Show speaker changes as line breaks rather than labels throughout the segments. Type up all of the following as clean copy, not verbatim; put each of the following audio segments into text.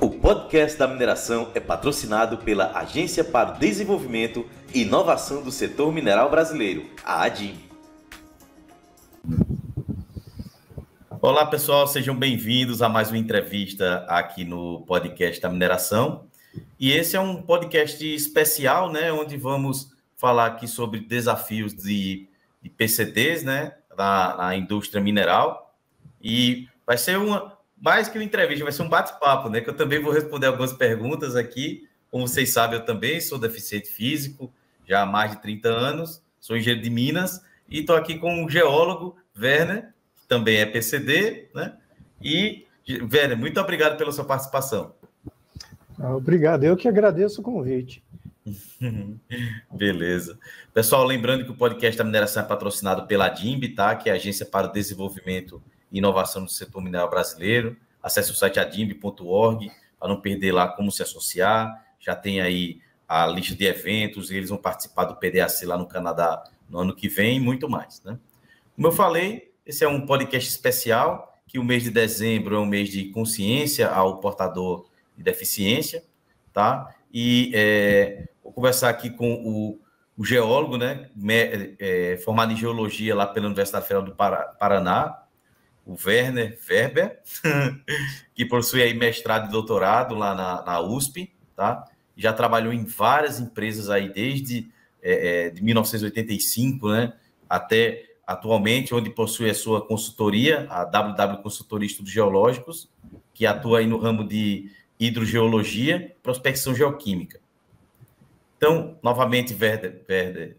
O podcast da mineração é patrocinado pela Agência para o Desenvolvimento e Inovação do Setor Mineral Brasileiro, a ADIM. Olá pessoal, sejam bem-vindos a mais uma entrevista aqui no podcast da mineração. E esse é um podcast especial, né, onde vamos falar aqui sobre desafios de PCDs, né, na indústria mineral. E vai ser mais que uma entrevista, vai ser um bate-papo, né, que eu também vou responder algumas perguntas aqui. Como vocês sabem, eu também sou deficiente físico, já há mais de 30 anos, sou engenheiro de Minas e estou aqui com o geólogo Werner, que também é PCD, né? E, Werner, muito obrigado pela sua participação.
Obrigado, eu que agradeço o convite.
Beleza. Pessoal, lembrando que o podcast da mineração é patrocinado pela ADIMB, tá? Que é a Agência para o Desenvolvimento e Inovação do Setor Mineral Brasileiro. Acesse o site adimb.org para não perder lá como se associar. Já tem aí a lista de eventos, eles vão participar do PDAC lá no Canadá no ano que vem e muito mais, né? Como eu falei, esse é um podcast especial, que o mês de dezembro é um mês de consciência ao portador de deficiência, tá? E vou conversar aqui com o geólogo, né, formado em geologia lá pela Universidade Federal do Paraná, o Werner Werber, que possui aí mestrado e doutorado lá na USP, tá? Já trabalhou em várias empresas aí desde de 1985, né, até atualmente, onde possui a sua consultoria, a WW Consultoria Estudos Geológicos, que atua aí no ramo de hidrogeologia, prospecção geoquímica. Então, novamente, Werner,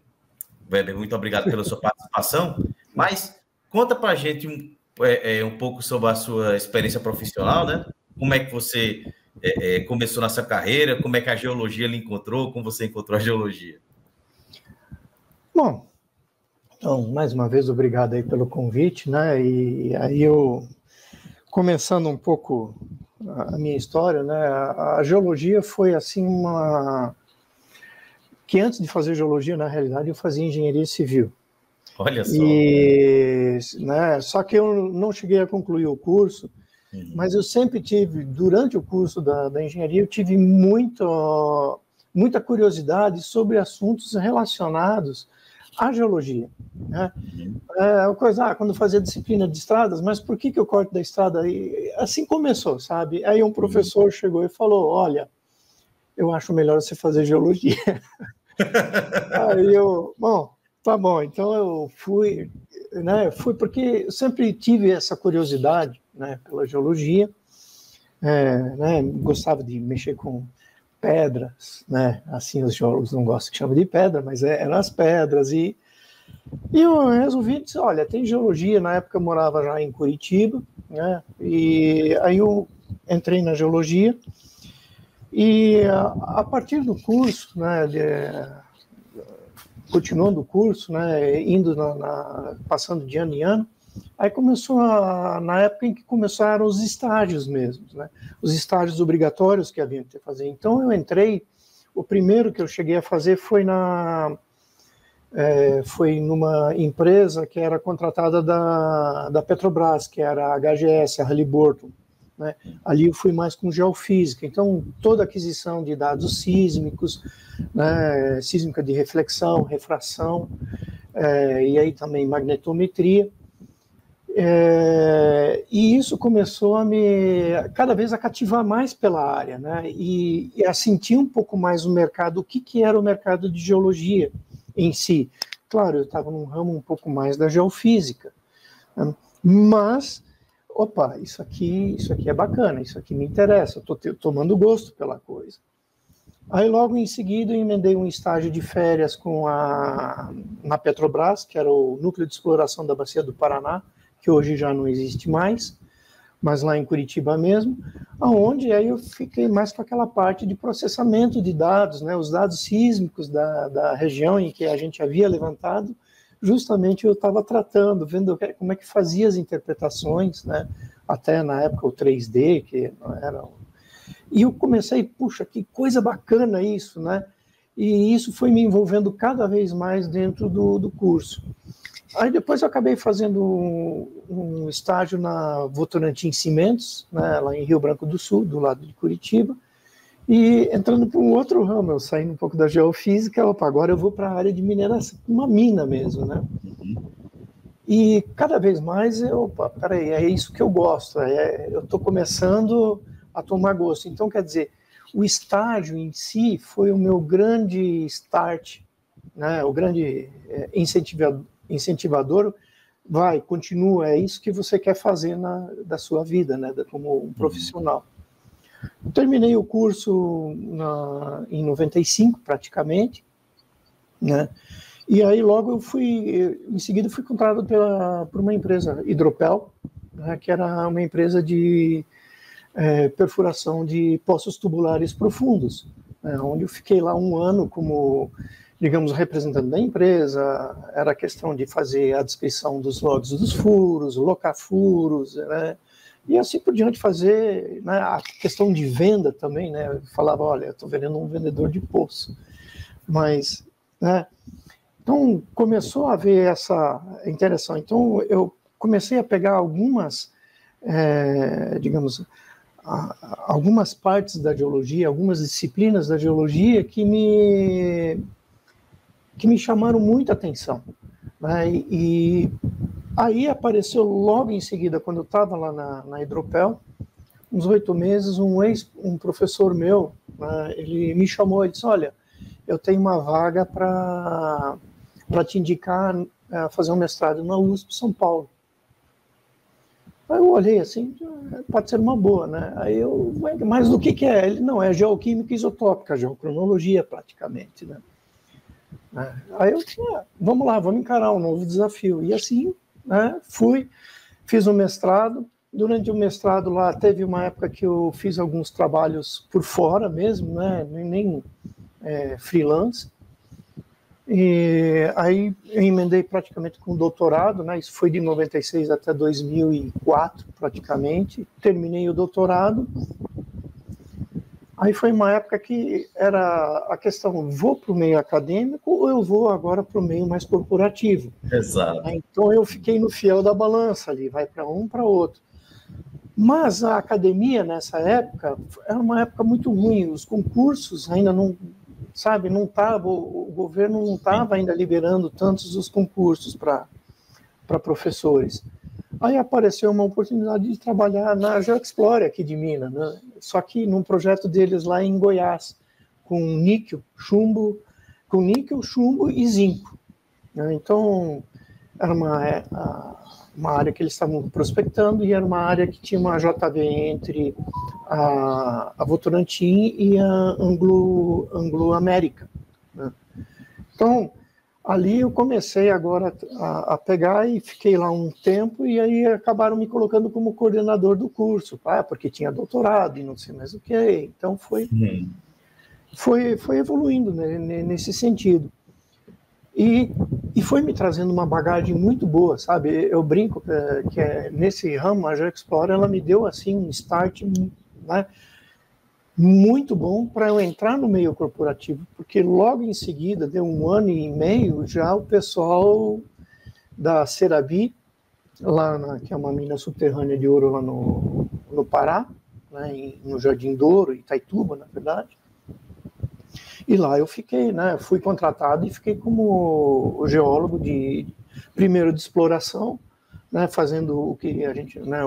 muito obrigado pela sua participação, mas conta para a gente um pouco sobre a sua experiência profissional, né? Como é que você começou nessa carreira, como é que a geologia lhe encontrou, como você encontrou a geologia?
Bom, então, mais uma vez, obrigado aí pelo convite, né? E aí eu, começando um pouco a minha história, né? A geologia foi assim que antes de fazer geologia, na realidade, eu fazia engenharia civil.
Olha só.
Né, só que eu não cheguei a concluir o curso, mas eu sempre tive, durante o curso da engenharia, eu tive muita curiosidade sobre assuntos relacionados à geologia. Né? Quando eu fazia disciplina de estradas, mas por que eu corto da estrada? E assim começou, sabe? Aí um professor chegou e falou, olha, eu acho melhor você fazer geologia. Aí eu, bom, tá bom, então eu fui, né, porque eu sempre tive essa curiosidade, né, pela geologia, né, gostava de mexer com pedras, né, assim os geólogos não gostam que chamam de pedra, mas eram as pedras, e eu resolvi dizer, olha, tem geologia, na época eu morava já em Curitiba, né, e aí eu entrei na geologia, e a partir do curso, né, continuando o curso, né, indo passando de ano em ano, aí começou na época em que começaram os estágios mesmo, né, os estágios obrigatórios que haviam que fazer. Então eu entrei, o primeiro que eu cheguei a fazer foi numa empresa que era contratada da Petrobras, que era a HGS, a Halliburton. Né? Ali eu fui mais com geofísica, então toda aquisição de dados sísmicos, né, sísmica de reflexão, refração, e aí também magnetometria, e isso começou cada vez a cativar mais pela área, né, e a sentir um pouco mais o mercado, o que era o mercado de geologia em si. Claro, eu estava num ramo um pouco mais da geofísica, né, mas opa, isso aqui é bacana, isso aqui me interessa, eu estou tomando gosto pela coisa. Aí logo em seguida eu emendei um estágio de férias na Petrobras, que era o Núcleo de Exploração da Bacia do Paraná, que hoje já não existe mais, mas lá em Curitiba mesmo, onde aí eu fiquei mais com aquela parte de processamento de dados, né, os dados sísmicos da região em que a gente havia levantado. Justamente eu estava tratando, vendo como é que fazia as interpretações, né? Até na época o 3D, que não era... E eu comecei, puxa, que coisa bacana isso, né? E isso foi me envolvendo cada vez mais dentro do curso. Aí depois eu acabei fazendo um estágio na Votorantim Cimentos, né, lá em Rio Branco do Sul, do lado de Curitiba, e entrando para um outro ramo, eu saindo um pouco da geofísica, agora eu vou para a área de mineração, uma mina mesmo, né? E cada vez mais peraí, é isso que eu gosto, eu estou começando a tomar gosto. Então, quer dizer, o estágio em si foi o meu grande start, né? O grande incentivador, continua, é isso que você quer fazer da sua vida, né? Como um profissional. Terminei o curso em 95, praticamente, né? E aí logo em seguida fui contratado por uma empresa, Hidropel, né, que era uma empresa de perfuração de poços tubulares profundos, né, onde eu fiquei lá um ano como, digamos, representante da empresa. Era questão de fazer a descrição dos logs dos furos, locar furos, né, e assim por diante, fazer, né, a questão de venda também, né, eu falava, olha, eu estou vendendo um vendedor de poço, mas, né, então começou a haver essa interação. Então eu comecei a pegar algumas, digamos, algumas partes da geologia, algumas disciplinas da geologia que me chamaram muita atenção, né? E aí apareceu logo em seguida, quando eu estava lá na Hidropel, uns 8 meses, um professor meu, né, ele me chamou e disse, olha, eu tenho uma vaga para te indicar a fazer um mestrado na USP São Paulo. Aí eu olhei assim, pode ser uma boa, né? Aí eu, mas do que é? Ele, não, é geoquímica isotópica, geocronologia praticamente, né? Aí eu disse, vamos lá, vamos encarar um novo desafio. E assim, né, fiz um mestrado. Durante o mestrado lá, teve uma época que eu fiz alguns trabalhos por fora mesmo, né? Nem freelance. E aí eu emendei praticamente com o doutorado, né? Isso foi de 96 até 2004, praticamente. Terminei o doutorado. Aí foi uma época que era a questão, vou para o meio acadêmico ou eu vou agora para o meio mais corporativo?
Exato.
Então eu fiquei no fiel da balança ali, vai para um, para outro. Mas a academia nessa época era uma época muito ruim, os concursos ainda não, sabe, não estava, o governo não estava ainda liberando tantos os concursos para professores. Aí apareceu uma oportunidade de trabalhar na GeoExplore aqui de Minas, né? Só que num projeto deles lá em Goiás, com níquel, chumbo e zinco, né? Então era uma área que eles estavam prospectando e era uma área que tinha uma JV entre a Votorantim e a Anglo-América, né? Então ali eu comecei agora a pegar e fiquei lá um tempo e aí acabaram me colocando como coordenador do curso, porque tinha doutorado e não sei mais o que. Então foi evoluindo, né, nesse sentido. E foi me trazendo uma bagagem muito boa, sabe? Eu brinco que nesse ramo, a GeoExplore, ela me deu assim um start, né, muito bom para eu entrar no meio corporativo, porque logo em seguida, deu 1 ano e meio, já o pessoal da Cerabi, que é uma mina subterrânea de ouro lá no Pará, né, no Jardim Douro, Itaituba, na verdade. E lá eu fiquei, né, fui contratado e fiquei como geólogo primeiro de exploração, né, fazendo o que a gente, né,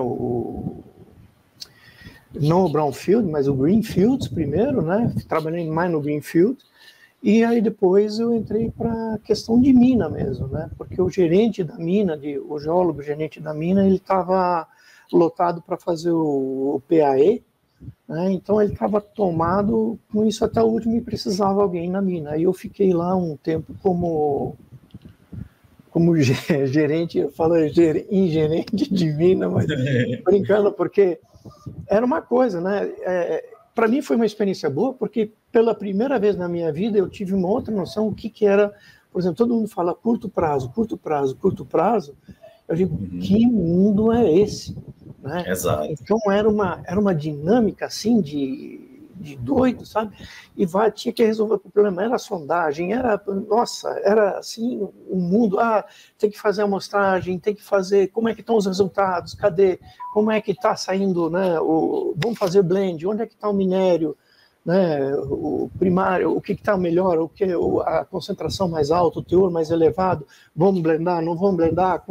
não o brownfield, mas o greenfield primeiro, né? Trabalhei mais no greenfield. E aí depois eu entrei para a questão de mina mesmo, né? Porque o gerente da mina, o geólogo gerente da mina, ele estava lotado para fazer o PAE, né? Então ele estava tomado com isso até o último e precisava alguém na mina. Aí eu fiquei lá um tempo como gerente, eu falo gerente de mina, mas brincando, porque era uma coisa, né? Para mim foi uma experiência boa, porque pela primeira vez na minha vida eu tive uma outra noção do que era, por exemplo, todo mundo fala curto prazo. Eu digo, que mundo é esse? Né?
Exato.
Então era uma dinâmica assim de doido, sabe? E tinha que resolver o problema, era sondagem, era assim, um mundo, tem que fazer amostragem, tem que fazer, como é que estão os resultados, cadê, como é que está saindo, né, vamos fazer blend, onde é que está o minério, né, o primário, o que está melhor, a concentração mais alta, o teor mais elevado, vamos blendar, não vamos blendar,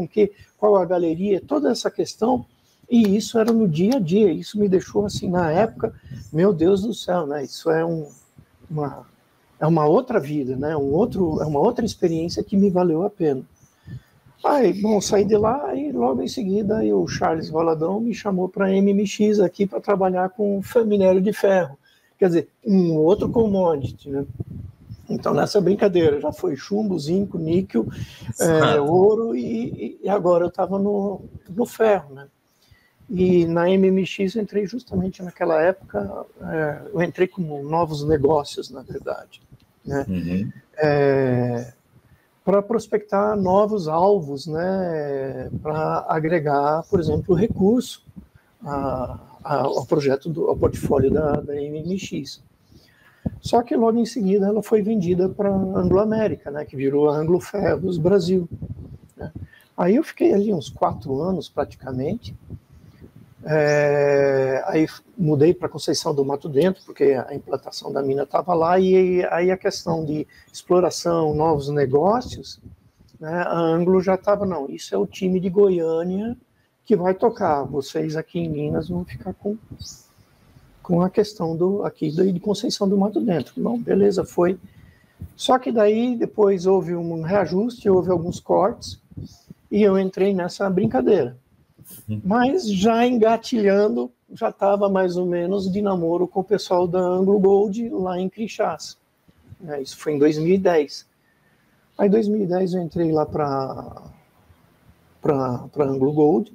qual a galeria, toda essa questão, e isso era no dia a dia, isso me deixou assim, na época, meu Deus do céu, né, isso é uma outra vida, né, é uma outra experiência que me valeu a pena. Saí de lá e logo em seguida o Charles Valadão me chamou para a MMX aqui para trabalhar com minério de ferro. Quer dizer, um outro commodity, né? Então, nessa brincadeira, já foi chumbo, zinco, níquel, ouro, e agora eu estava no ferro, né? E na MMX eu entrei justamente naquela época, eu entrei como novos negócios, na verdade, né? Uhum. Para prospectar novos alvos, né? Para agregar, por exemplo, recurso ao projeto, ao portfólio da MMX. Só que logo em seguida ela foi vendida para a Anglo-América, né, que virou a Anglo Ferros Brasil. Né. Aí eu fiquei ali uns 4 anos praticamente. Aí mudei para Conceição do Mato Dentro, porque a implantação da mina estava lá, e aí a questão de exploração, novos negócios, né, a Anglo já estava, não, isso é o time de Goiânia que vai tocar, vocês aqui em Minas vão ficar com a questão aqui de Conceição do Mato Dentro. Bom, beleza, foi. Só que daí depois houve um reajuste, houve alguns cortes, e eu entrei nessa brincadeira. Mas já engatilhando, já estava mais ou menos de namoro com o pessoal da Anglo Gold lá em Crixás. Isso foi em 2010. Aí em 2010 eu entrei lá para Anglo Gold,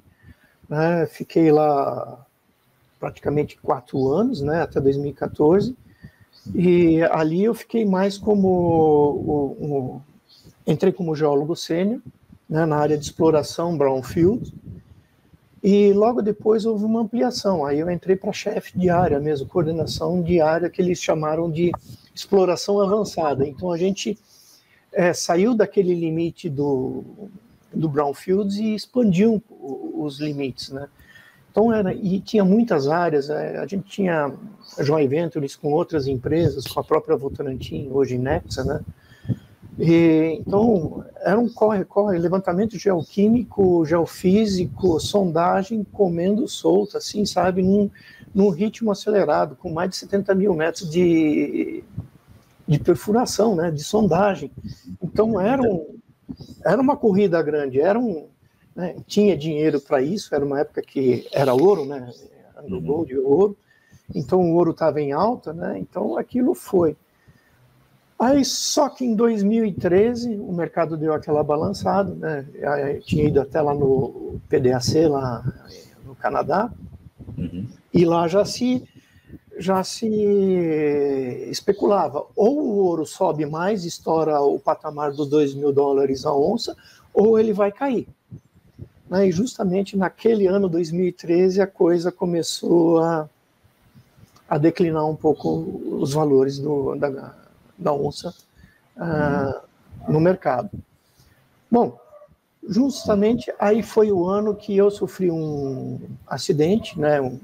né, fiquei lá praticamente 4 anos, né, até 2014, e ali eu fiquei mais entrei como geólogo sênior, né, na área de exploração brownfield, e logo depois houve uma ampliação, aí eu entrei para chefe de área mesmo, coordenação de área que eles chamaram de exploração avançada. Então a gente saiu daquele limite do brownfields e expandiu os limites, né. Então e tinha muitas áreas, a gente tinha joint ventures com outras empresas, com a própria Votorantim, hoje Nexa, né? Então era um corre-corre, levantamento geoquímico, geofísico, sondagem, comendo solto, assim, sabe, num ritmo acelerado, com mais de 70 mil metros de perfuração, né, de sondagem. Então era uma corrida grande, né, tinha dinheiro para isso, era uma época que era ouro, né, Anglo Gold, ouro, então o ouro estava em alta, né, então aquilo foi. Aí só que em 2013 o mercado deu aquela balançada, né, eu tinha ido até lá no PDAC, lá no Canadá, e lá já se especulava, ou o ouro sobe mais, estoura o patamar dos $2.000 a onça, ou ele vai cair. E justamente naquele ano, 2013, a coisa começou a declinar um pouco os valores da onça no mercado. Bom, justamente aí foi o ano que eu sofri um acidente, né?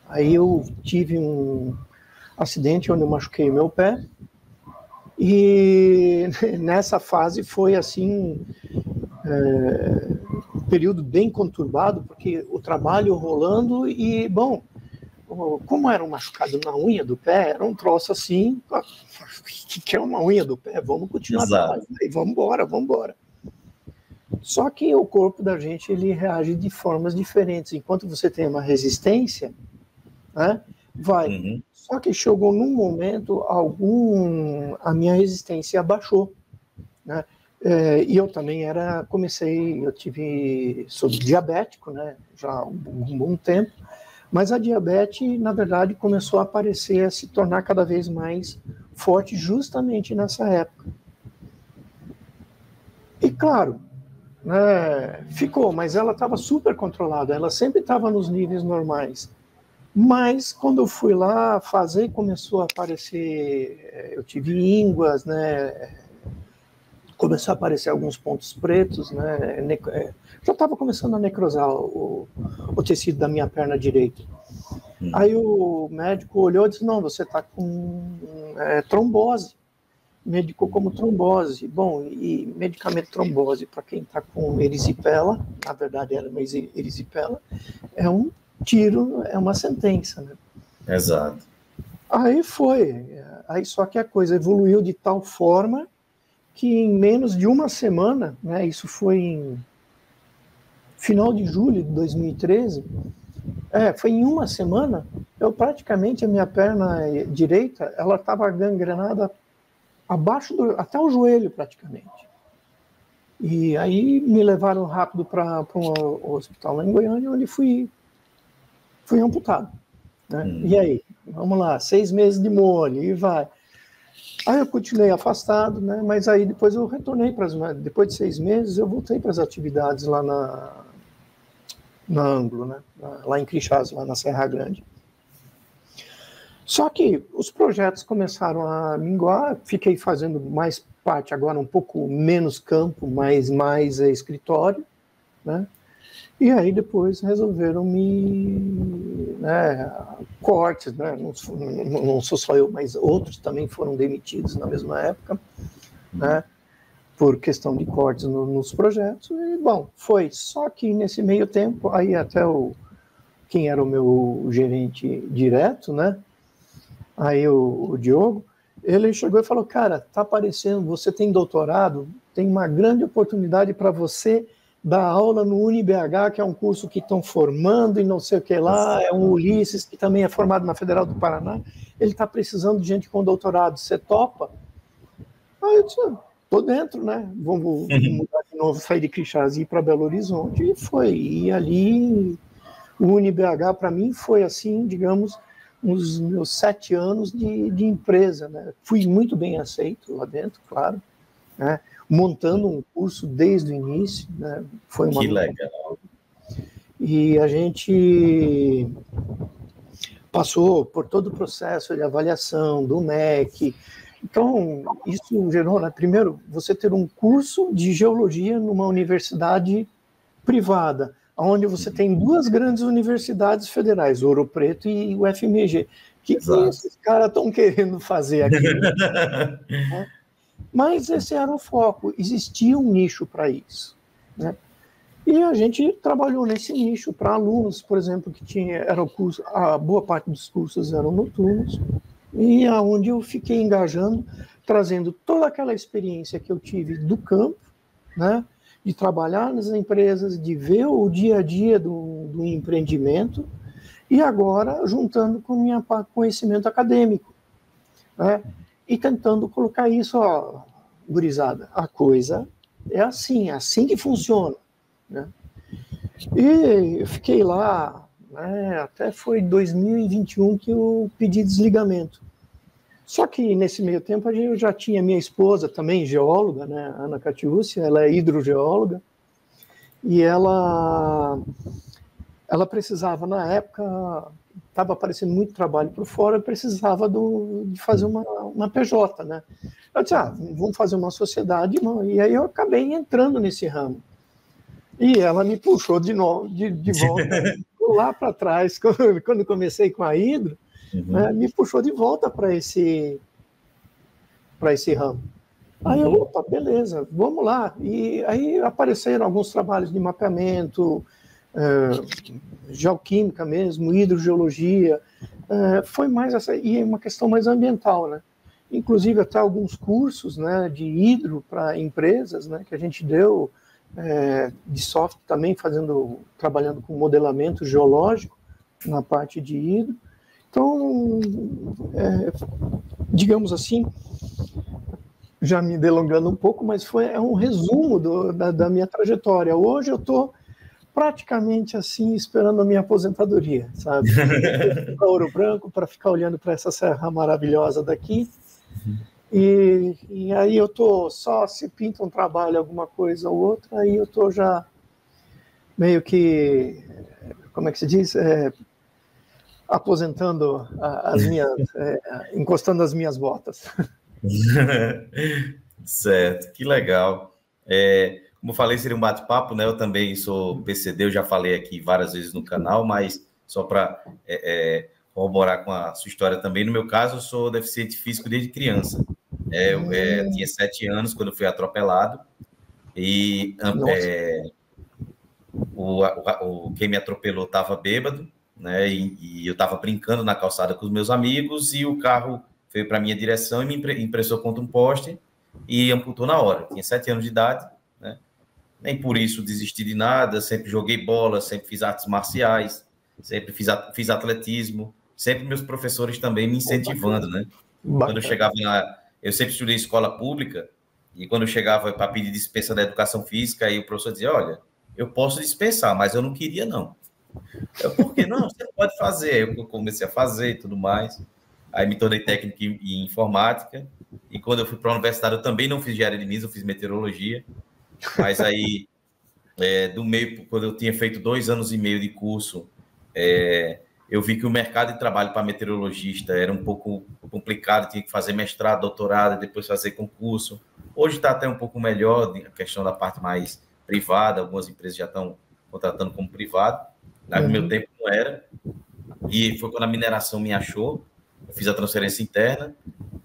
Aí eu tive um acidente onde eu machuquei meu pé, e nessa fase foi assim, um período bem conturbado, porque o trabalho rolando e, bom, como era um machucado na unha do pé, era um troço assim, que é uma unha do pé, vamos continuar trabalhando, aí vamos embora. Só que o corpo da gente, ele reage de formas diferentes. Enquanto você tem uma resistência, né, vai. Só que chegou num momento, a minha resistência abaixou, né? E eu também sou diabético, né, já há um bom tempo, mas a diabetes, na verdade, começou a aparecer, a se tornar cada vez mais forte justamente nessa época. E claro, ficou, mas ela estava super controlada, ela sempre estava nos níveis normais. Mas quando eu fui lá fazer, começou a aparecer, eu tive ínguas, né? Começou a aparecer alguns pontos pretos, né? Já estava começando a necrosar o tecido da minha perna direita. Aí o médico olhou e disse, não, você está com trombose. Medicou como trombose. Bom, e medicamento trombose, para quem está com erisipela, na verdade era uma erisipela, é um tiro, é uma sentença, né?
Exato.
Aí só que a coisa evoluiu de tal forma que em menos de uma semana, né, isso foi em final de julho de 2013, foi em uma semana, eu praticamente, a minha perna direita, ela estava gangrenada até o joelho praticamente. E aí me levaram rápido para um hospital lá em Goiânia, onde fui amputado. Né? E aí, vamos lá, 6 meses de molho, e vai. Aí eu continuei afastado, né? Mas aí depois eu retornei depois de 6 meses, eu voltei para as atividades lá na Anglo, né? Lá em Crixás, lá na Serra Grande. Só que os projetos começaram a minguar, fiquei fazendo mais parte agora, um pouco menos campo, mais escritório, né? E aí depois resolveram cortes, né? Não sou só eu, mas outros também foram demitidos na mesma época, né? Por questão de cortes nos projetos. E, bom, foi. Só que nesse meio tempo, aí até quem era o meu gerente direto, né? Aí o Diogo, ele chegou e falou, cara, tá aparecendo, você tem doutorado, tem uma grande oportunidade para você dar aula no UniBH, que é um curso que estão formando e não sei o que lá, é um Ulisses, que também é formado na Federal do Paraná, ele está precisando de gente com doutorado, você topa? Aí eu disse, tô dentro, né, vamos mudar de novo, sair de Crixás e ir para Belo Horizonte, e foi, e ali o UniBH para mim foi assim, digamos, nos meus 7 anos de empresa, né, fui muito bem aceito lá dentro, claro, né, montando um curso desde o início, né? Foi uma...
Que legal.
E a gente passou por todo o processo de avaliação do MEC. Então, isso gerou, né? Primeiro, você ter um curso de geologia numa universidade privada, onde você tem 2 grandes universidades federais, Ouro Preto e o FMG. O que esses caras estão querendo fazer aqui? Né? Mas esse era o foco, existia um nicho para isso, né? E a gente trabalhou nesse nicho para alunos, por exemplo, a boa parte dos cursos eram noturnos, e aonde eu fiquei engajando, trazendo toda aquela experiência que eu tive do campo, né, de trabalhar nas empresas, de ver o dia a dia do empreendimento, e agora juntando com o meu conhecimento acadêmico, né? E tentando colocar isso, ó, gurizada, a coisa é assim que funciona, né? E eu fiquei lá, né, até foi 2021 que eu pedi desligamento. Só que nesse meio tempo eu já tinha minha esposa também, geóloga, né, Ana Catiúcia, ela é hidrogeóloga, e ela precisava, na época, estava aparecendo muito trabalho por fora, eu precisava de fazer uma PJ, né? Eu disse, vamos fazer uma sociedade, e aí eu acabei entrando nesse ramo. E ela me puxou de novo, de volta, lá para trás, quando comecei com a hidro, né, me puxou de volta para esse ramo. Aí eu, opa, beleza, vamos lá. E aí apareceram alguns trabalhos de mapeamento, geoquímica mesmo, hidrogeologia, foi mais essa, e uma questão mais ambiental, né? Inclusive até alguns cursos, né, de hidro para empresas, né, que a gente deu, de software também, trabalhando com modelamento geológico na parte de hidro. Então, digamos assim, já me delongando um pouco, mas é um resumo da minha trajetória. Hoje eu estou praticamente assim, esperando a minha aposentadoria, sabe? Para Ouro Branco, para ficar olhando para essa serra maravilhosa daqui. E aí eu tô só, se pinta um trabalho, alguma coisa ou outra, aí eu tô já meio que, como é que se diz? aposentando as minhas, encostando as minhas botas.
Certo, que legal. Como eu falei, seria um bate-papo, né? Eu também sou PCD, eu já falei aqui várias vezes no canal, mas só para corroborar com a sua história também. No meu caso, eu sou deficiente físico desde criança. Eu tinha 7 anos quando eu fui atropelado e quem me atropelou estava bêbado, né? E eu estava brincando na calçada com os meus amigos e o carro veio para a minha direção e me impressou contra um poste e amputou na hora. Tinha 7 anos de idade, né? Nem por isso desisti de nada, sempre joguei bola, sempre fiz artes marciais, sempre fiz atletismo, sempre meus professores também me incentivando, né? Quando eu chegava eu sempre estudei escola pública, e quando eu chegava para pedir dispensa da educação física, aí o professor dizia, olha, eu posso dispensar, mas eu não queria, não. Por quê? Não, você pode fazer. Eu comecei a fazer e tudo mais. Aí me tornei técnico em informática, e quando eu fui para a universidade, eu também não fiz engenharia de Minas, eu fiz meteorologia, mas aí, do meio, quando eu tinha feito 2 anos e meio de curso, eu vi que o mercado de trabalho para meteorologista era um pouco complicado, tinha que fazer mestrado, doutorado, depois fazer concurso. Hoje está até um pouco melhor, a questão da parte mais privada, algumas empresas já estão contratando como privado, no meu tempo não era, e foi quando a mineração me achou, eu fiz a transferência interna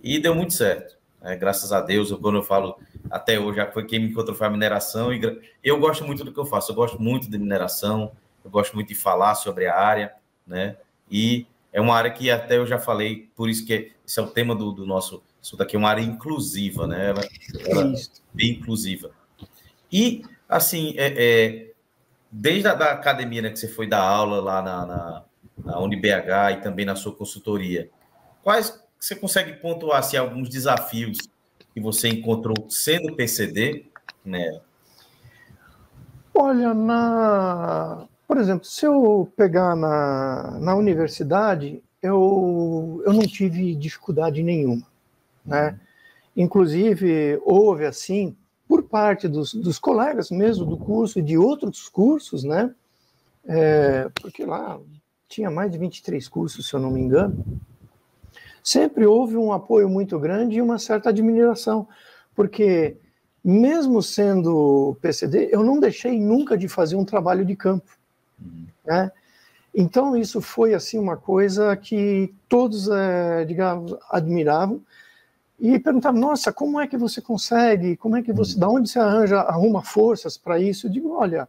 e deu muito certo. Graças a Deus, quando eu falo até hoje, já foi quem me encontrou foi a mineração, e eu gosto muito do que eu faço, eu gosto muito de mineração, eu gosto muito de falar sobre a área, né? E é uma área que até eu já falei, por isso que esse é o tema do nosso assunto aqui, é uma área inclusiva, né? Ela é bem inclusiva. E, assim, desde a academia, né, que você foi dar aula lá na UniBH e também na sua consultoria, quais você consegue pontuar assim, alguns desafios que você encontrou sendo PCD, né?
Olha, por exemplo, se eu pegar na universidade, eu não tive dificuldade nenhuma, né? Inclusive, houve, assim, por parte dos colegas mesmo do curso e de outros cursos, né? Porque lá tinha mais de 23 cursos, se eu não me engano, sempre houve um apoio muito grande e uma certa admiração, porque mesmo sendo PCD, eu não deixei nunca de fazer um trabalho de campo, né? Então isso foi assim uma coisa que todos, digamos, admiravam e perguntavam: nossa, como é que você consegue? Como é que você, da onde você arruma forças para isso? Eu digo: olha,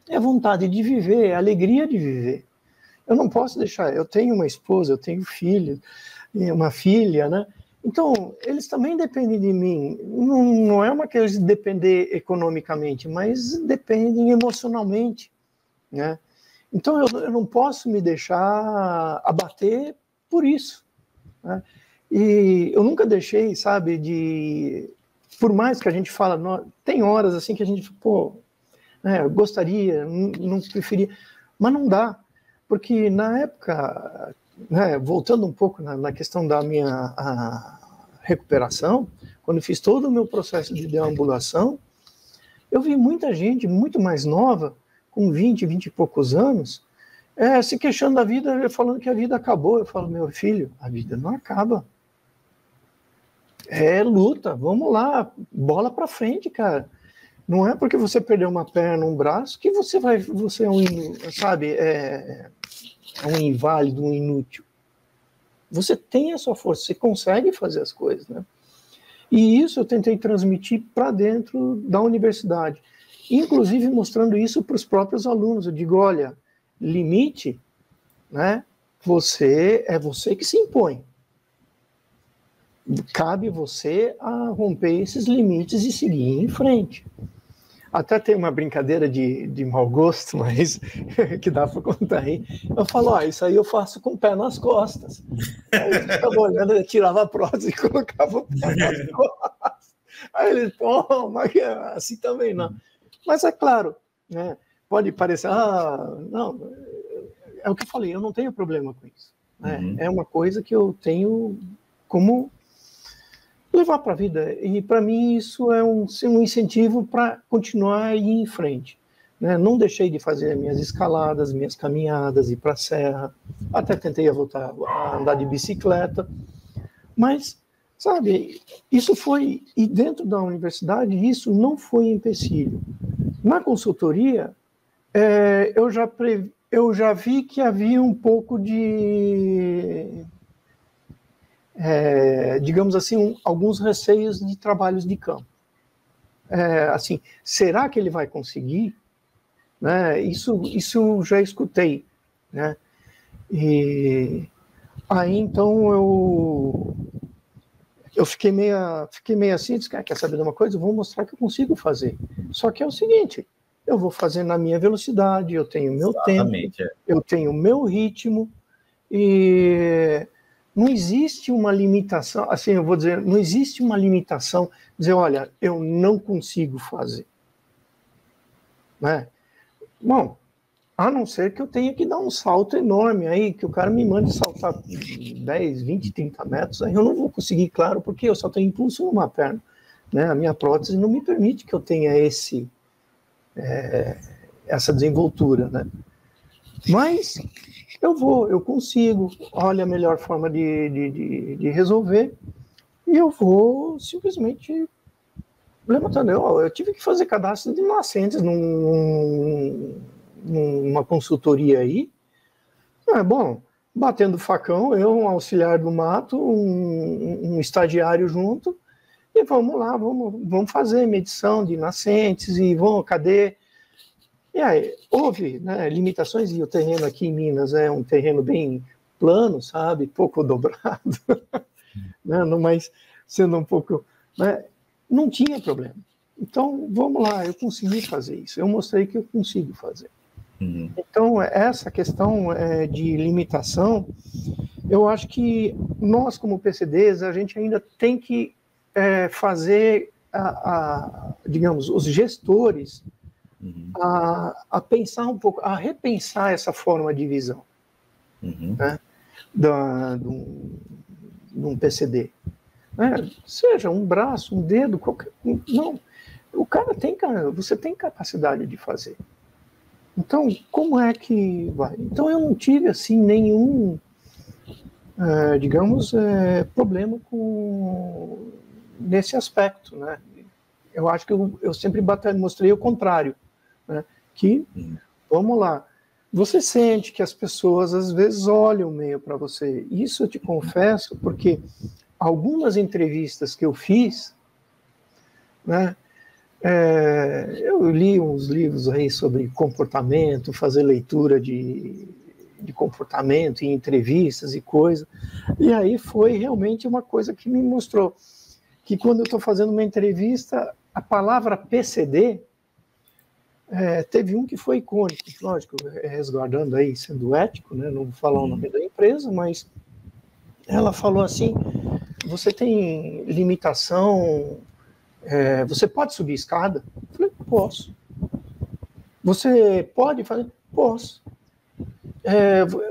é vontade de viver, é alegria de viver. Eu não posso deixar. Eu tenho uma esposa, eu tenho filho, uma filha, né? Então, eles também dependem de mim. Não é uma questão de depender economicamente, mas dependem emocionalmente, né? Então, eu não posso me deixar abater por isso, né? E eu nunca deixei, sabe, por mais que a gente fala, tem horas assim que a gente, gostaria, não preferia, mas não dá, porque na época, né, voltando um pouco na questão da minha recuperação, quando eu fiz todo o meu processo de deambulação, eu vi muita gente muito mais nova, com 20 e poucos anos, se queixando da vida, falando que a vida acabou. Eu falo: meu filho, a vida não acaba. É luta, vamos lá, bola para frente, cara. Não é porque você perdeu uma perna, um braço, que você é um inválido, um inútil. Você tem a sua força, você consegue fazer as coisas, né? E isso eu tentei transmitir para dentro da universidade, inclusive mostrando isso para os próprios alunos. Eu digo: olha, limite, né? É você que se impõe. Cabe você a romper esses limites e seguir em frente. Até tem uma brincadeira de mau gosto, mas que dá para contar aí. Eu falo: isso aí eu faço com o pé nas costas. Aí eu ficava olhando, eu tirava a prótese e colocava o pé nas costas. Aí eles: mas assim também não. Mas é claro, né? Pode parecer, não, é o que eu falei, eu não tenho problema com isso, né? É uma coisa que eu tenho como levar para a vida. E para mim isso é um incentivo para continuar a ir em frente. né? Não deixei de fazer minhas escaladas, minhas caminhadas, ir para a serra, até tentei voltar a andar de bicicleta, mas, sabe, isso foi, e dentro da universidade, isso não foi empecilho. Na consultoria, eu já vi que havia um pouco de, digamos assim, alguns receios de trabalhos de campo. Assim, será que ele vai conseguir? Né? Isso já escutei, né? E aí, então, eu fiquei meio assim, disse, quer saber de uma coisa? Eu vou mostrar que eu consigo fazer. Só que é o seguinte, eu vou fazer na minha velocidade, eu tenho meu tempo, eu tenho meu ritmo, e não existe uma limitação, assim, eu vou dizer, não existe uma limitação, dizer, olha, eu não consigo fazer. Né? Bom, a não ser que eu tenha que dar um salto enorme aí, que o cara me mande saltar 10, 20, 30 metros, aí eu não vou conseguir, claro, porque eu só tenho impulso numa perna. Né? A minha prótese não me permite que eu tenha essa desenvoltura. Né? Mas eu consigo, olha a melhor forma de resolver, e eu vou simplesmente levantando. Eu tive que fazer cadastro de nascentes numa consultoria aí. Bom, batendo facão, eu, um auxiliar do mato, um estagiário junto, e vamos lá, vamos fazer medição de nascentes, e cadê? E aí, houve, né, limitações, e o terreno aqui em Minas é um terreno bem plano, sabe, pouco dobrado, né, mas sendo um pouco, né, não tinha problema. Então, vamos lá, eu consegui fazer isso, eu mostrei que eu consigo fazer. Uhum. Então, essa questão de limitação, eu acho que nós, como PCDs, a gente ainda tem que fazer, digamos, os gestores, a pensar um pouco, a repensar essa forma de visão, né, de um PCD. Seja um braço, um dedo, não. Você tem capacidade de fazer. Então, como é que vai? Então, eu não tive, assim, nenhum, digamos, problema nesse aspecto, né? Eu acho que eu sempre mostrei o contrário, né? Que, vamos lá, você sente que as pessoas, às vezes, olham meio para você. Isso eu te confesso, porque algumas entrevistas que eu fiz, né? Eu li uns livros aí sobre comportamento, fazer leitura de comportamento em entrevistas e coisa, e aí foi realmente uma coisa que me mostrou que quando eu estou fazendo uma entrevista, a palavra PCD, teve um que foi icônico, lógico, resguardando aí, sendo ético, né, não vou falar o nome da empresa, mas ela falou assim, você tem limitação... você pode subir escada? Eu falei, posso. Você pode fazer? Posso.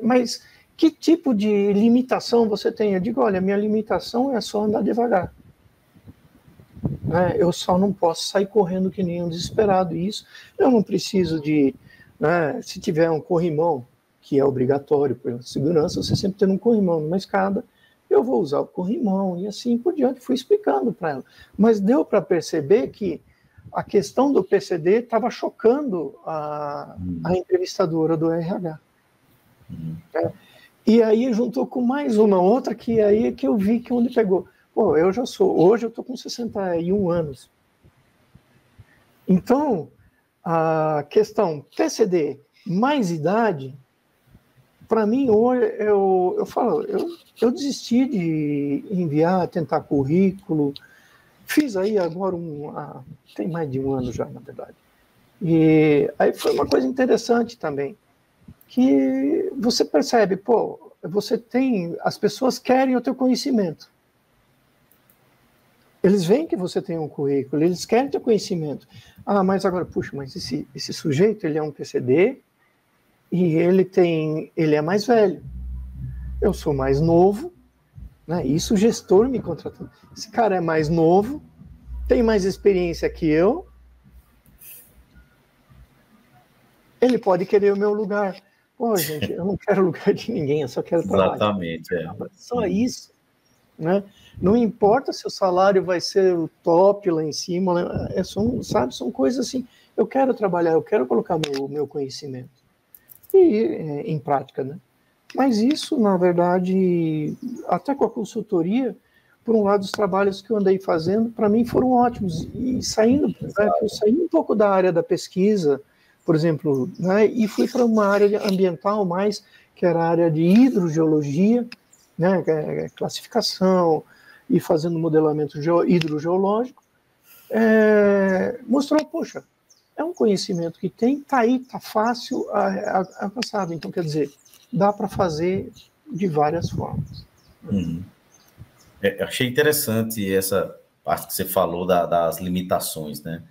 Mas que tipo de limitação você tem? Eu digo, olha, minha limitação é só andar devagar. Eu só não posso sair correndo que nem um desesperado. E isso eu não preciso de... se tiver um corrimão, que é obrigatório pela segurança, você sempre tem um corrimão numa escada, eu vou usar o corrimão, e assim por diante, fui explicando para ela. Mas deu para perceber que a questão do PCD estava chocando a entrevistadora do RH. E aí juntou com mais uma outra, que aí é que eu vi que onde pegou. Pô, hoje eu estou com 61 anos. Então, a questão PCD mais idade, para mim, hoje, eu falo, eu desisti de enviar, tentar currículo, fiz aí agora tem mais de um ano já, na verdade. E aí foi uma coisa interessante também, que você percebe, pô, as pessoas querem o teu conhecimento. Eles veem que você tem um currículo, eles querem teu conhecimento. Mas agora, puxa, mas esse sujeito, ele é um PCD, e ele é mais velho. Eu sou mais novo, né? Isso o gestor me contratou. Esse cara é mais novo, tem mais experiência que eu. ele pode querer o meu lugar. Pô, gente, eu não quero lugar de ninguém, eu só quero trabalho.
Exatamente,
Só isso, né? Não importa se o salário vai ser o top lá em cima, são coisas assim, eu quero trabalhar, eu quero colocar meu conhecimento em prática, né? Mas isso, na verdade, até com a consultoria, por um lado, os trabalhos que eu andei fazendo, para mim, foram ótimos. E saindo, né, eu saí um pouco da área da pesquisa, por exemplo, né, e fui para uma área ambiental mais, que era a área de hidrogeologia, né, classificação e fazendo modelamento hidrogeológico. Mostrou, poxa, é um conhecimento que tem, está aí, está fácil, avançado. Então, quer dizer, dá para fazer de várias formas.
Achei interessante essa parte que você falou das limitações, né?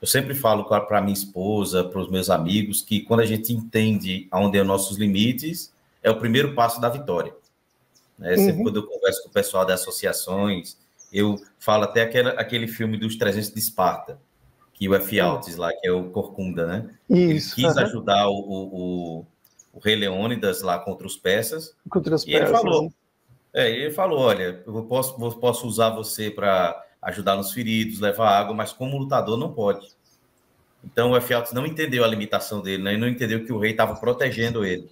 Eu sempre falo para minha esposa, para os meus amigos, que quando a gente entende onde são nossos limites, é o primeiro passo da vitória. Né? Sempre quando eu converso com o pessoal das associações, eu falo até aquele filme dos 300 de Esparta, que o Ephialtes lá, que é o Corcunda, né?
Isso,
ele quis ajudar o Rei Leônidas lá contra os persas.
Contra os
persas,
persas.
ele falou, olha, eu posso usar você para ajudar nos feridos, levar água, mas como lutador não pode. Então o Ephialtes não entendeu a limitação dele, né? E não entendeu que o rei estava protegendo ele.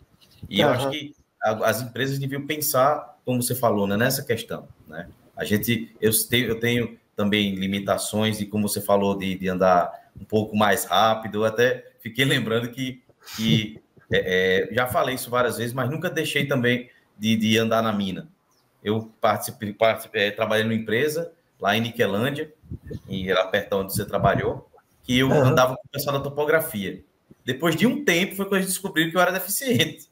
E eu acho que as empresas deviam pensar, como você falou, né, nessa questão, né? Eu tenho também limitações, e como você falou, de andar um pouco mais rápido. Eu até fiquei lembrando que já falei isso várias vezes, mas nunca deixei também de andar na mina. Eu trabalhei numa empresa lá em Niquelândia, lá perto onde você trabalhou, que eu andava com o pessoal da topografia. Depois de um tempo foi quando a gente descobriu que eu era deficiente.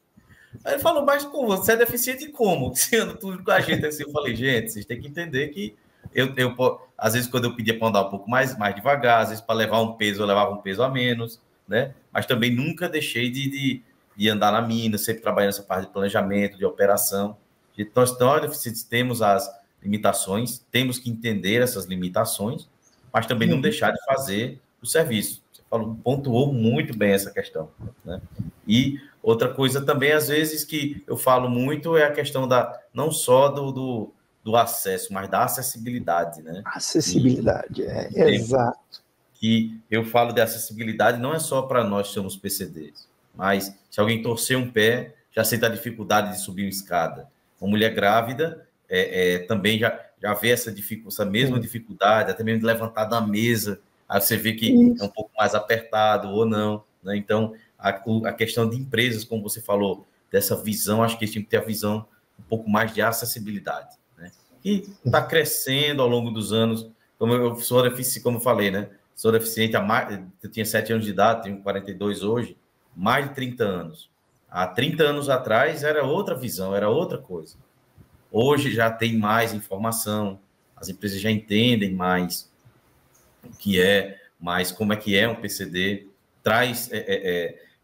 Aí ele falou, mas como? Você é deficiente como? Você anda tudo com a gente assim. Eu falei, gente, vocês têm que entender que às vezes quando eu pedia para andar um pouco mais devagar, às vezes para levar um peso, eu levava um peso a menos, né? Mas também nunca deixei de andar na mina, sempre trabalhando nessa parte de planejamento, de operação. Nós deficientes temos as limitações, temos que entender essas limitações, mas também não deixar de fazer o serviço. Você pontuou muito bem essa questão, né? E outra coisa também, às vezes, que eu falo muito é a questão não só do acesso, mas da acessibilidade, né?
Acessibilidade, exato.
Que eu falo de acessibilidade não é só para nós que somos PCDs, mas se alguém torcer um pé, já sente a dificuldade de subir uma escada. Uma mulher grávida também já vê essa mesma dificuldade, até mesmo de levantar da mesa, aí você vê que é um pouco mais apertado ou não, né? Então, a questão de empresas, como você falou, dessa visão, acho que eles tinham que ter a visão um pouco mais de acessibilidade, né? Que está crescendo ao longo dos anos. Como eu sou deficiente, como eu falei, né? Sou deficiente eu tinha 7 anos de idade, tenho 42 hoje, mais de 30 anos. Há 30 anos atrás era outra visão, era outra coisa. Hoje já tem mais informação, as empresas já entendem mais o que mais como é que é um PCD, traz...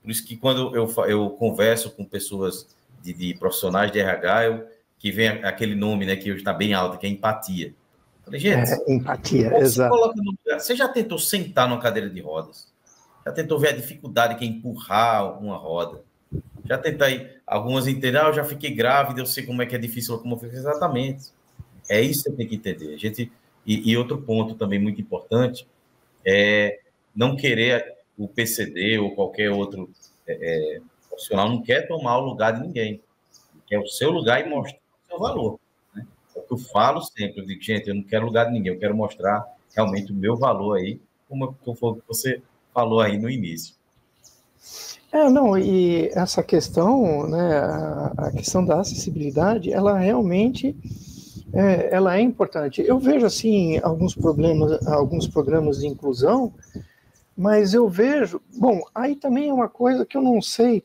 por isso que quando eu converso com pessoas de profissionais de RH, que vem aquele nome, né, que hoje está bem alto, que é empatia. Falei, gente,
empatia, exato.
Você já tentou sentar numa cadeira de rodas? Já tentou ver a dificuldade que é empurrar uma roda? Já tentei, algumas entender, eu já fiquei grávida, eu sei como é que é difícil, como foi exatamente. É isso que você tem que entender. E outro ponto também muito importante é não querer o PCD ou qualquer outro profissional, não quer tomar o lugar de ninguém. Quer o seu lugar e mostrar o seu valor. Né? É o que eu falo sempre, eu digo, gente, eu não quero lugar de ninguém, eu quero mostrar realmente o meu valor aí, como você falou aí no início.
Não, e essa questão, né, a questão da acessibilidade, ela realmente ela é importante. Eu vejo, assim, alguns programas de inclusão, mas eu vejo... Bom, aí também é uma coisa que eu não sei,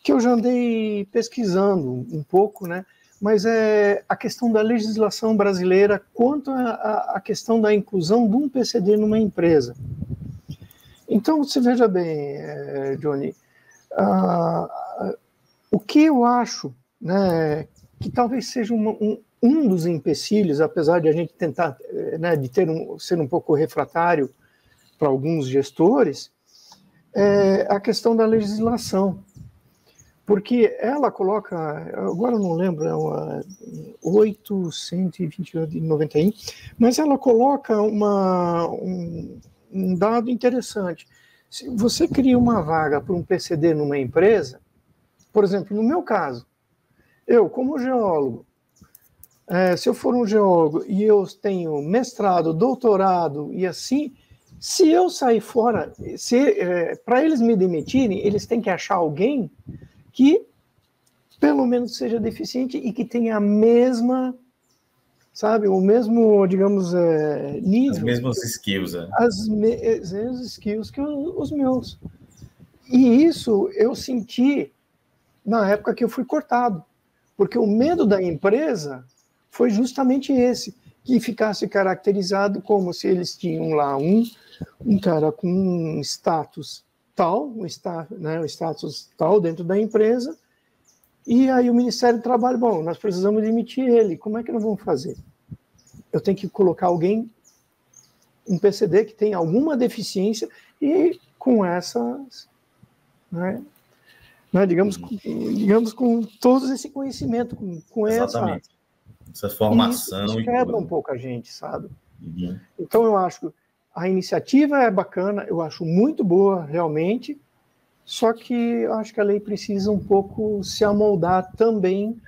que eu já andei pesquisando um pouco, né, mas é a questão da legislação brasileira quanto à questão da inclusão de um PCD numa empresa. Então, você veja bem, Johnny, o que eu acho, né, que talvez seja um dos empecilhos, apesar de a gente tentar, né, de ser um pouco refratário para alguns gestores, é a questão da legislação. Porque ela coloca, agora eu não lembro, é uma 821, mas ela coloca um dado interessante. Se você cria uma vaga para um PCD numa empresa, por exemplo, no meu caso, eu, como geólogo, se eu for um geólogo e eu tenho mestrado, doutorado e assim, se eu sair fora, para eles me demitirem, eles têm que achar alguém que pelo menos seja deficiente e que tenha a mesma, sabe, o mesmo, digamos, nível.
As mesmas skills,
As mesmas skills que os meus. E isso eu senti na época que eu fui cortado, porque o medo da empresa foi justamente esse, que ficasse caracterizado como se eles tinham lá um cara com um status tal, um status tal dentro da empresa, e aí o Ministério do Trabalho, bom, nós precisamos demitir ele, como é que nós vamos fazer? Eu tenho que colocar alguém, um PCD que tem alguma deficiência e com essas, digamos, com todo esse conhecimento, com
exatamente. Essa formação.
Isso quebra um pouco a gente, sabe? Uhum. Então eu acho que a iniciativa é bacana, eu acho muito boa, realmente, só que eu acho que a lei precisa um pouco se amoldar também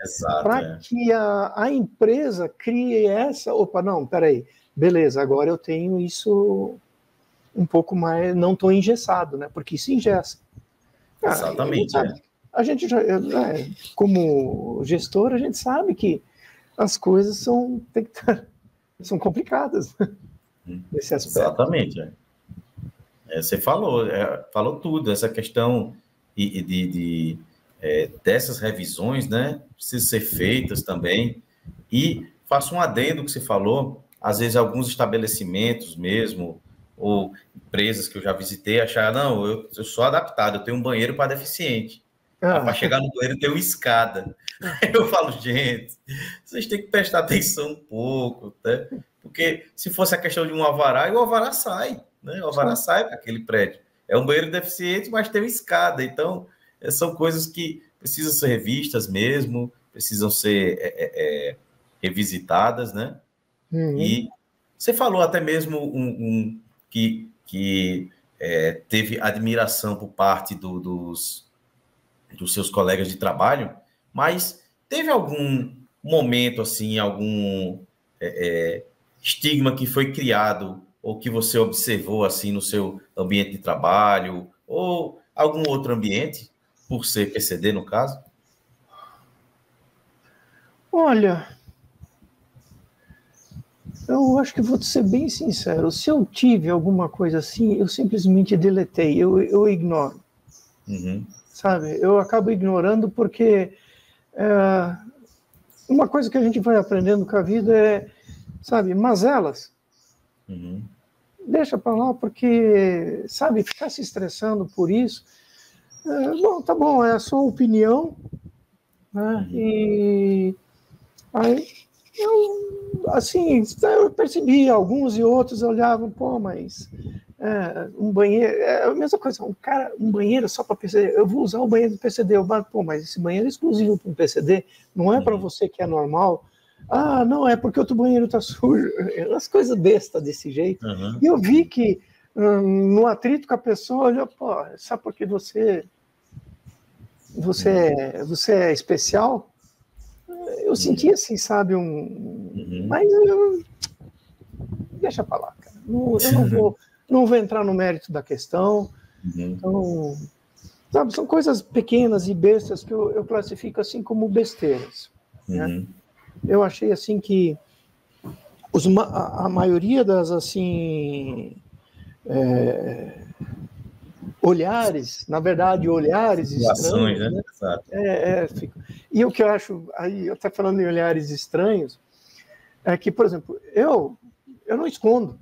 para que a empresa crie essa... Opa, não, peraí, beleza, agora eu tenho isso um pouco mais... Não estou engessado, né? Porque isso engessa.
Exatamente.
A gente já, como gestor, a gente sabe que as coisas são complicadas nesse aspecto.
Exatamente. Você falou tudo, essa questão dessas revisões, né, precisam ser feitas também. E faço um adendo que você falou, às vezes alguns estabelecimentos mesmo, ou empresas que eu já visitei, acharam, não, eu sou adaptado, eu tenho um banheiro para deficiente. Para chegar no banheiro tem uma escada. Eu falo, gente, vocês têm que prestar atenção um pouco, né? Porque se fosse a questão de um alvará, o alvará sai, né? O alvará sai para aquele prédio. É um banheiro deficiente, mas tem uma escada. Então, são coisas que precisam ser revistas mesmo, precisam ser revisitadas, né? Uhum. E você falou até mesmo que teve admiração por parte dos seus colegas de trabalho, mas teve algum momento, assim, algum estigma que foi criado ou que você observou, assim, no seu ambiente de trabalho ou algum outro ambiente, por ser PCD, no caso?
Olha, eu acho que vou ser bem sincero. Se eu tive alguma coisa assim, eu simplesmente deletei, eu ignoro.
Uhum.
Sabe? Eu acabo ignorando porque uma coisa que a gente vai aprendendo com a vida é, sabe, mazelas.
Uhum.
Deixa para lá, porque, sabe, ficar se estressando por isso, bom, tá bom, é a sua opinião, né? Uhum. E aí, eu percebi, alguns e outros olhavam, pô, mas um banheiro, é a mesma coisa, um banheiro só para PCD, eu vou usar o banheiro do PCD, pô, mas esse banheiro é exclusivo para um PCD, não é para você que é normal. Ah, não, é porque o teu banheiro tá sujo. As coisas bestas desse jeito.
Uhum.
E eu vi que no atrito com a pessoa, olha, pô, sabe porque você é especial? Eu senti assim, sabe, mas deixa pra lá, cara. Eu não vou entrar no mérito da questão. Então, sabe, são coisas pequenas e bestas que eu classifico assim como besteiras, né? Eu achei assim que a maioria das assim olhares, na verdade, olhares estranhos, né?
Exato.
E o que eu acho, aí eu até falando em olhares estranhos, é que, por exemplo, eu não escondo.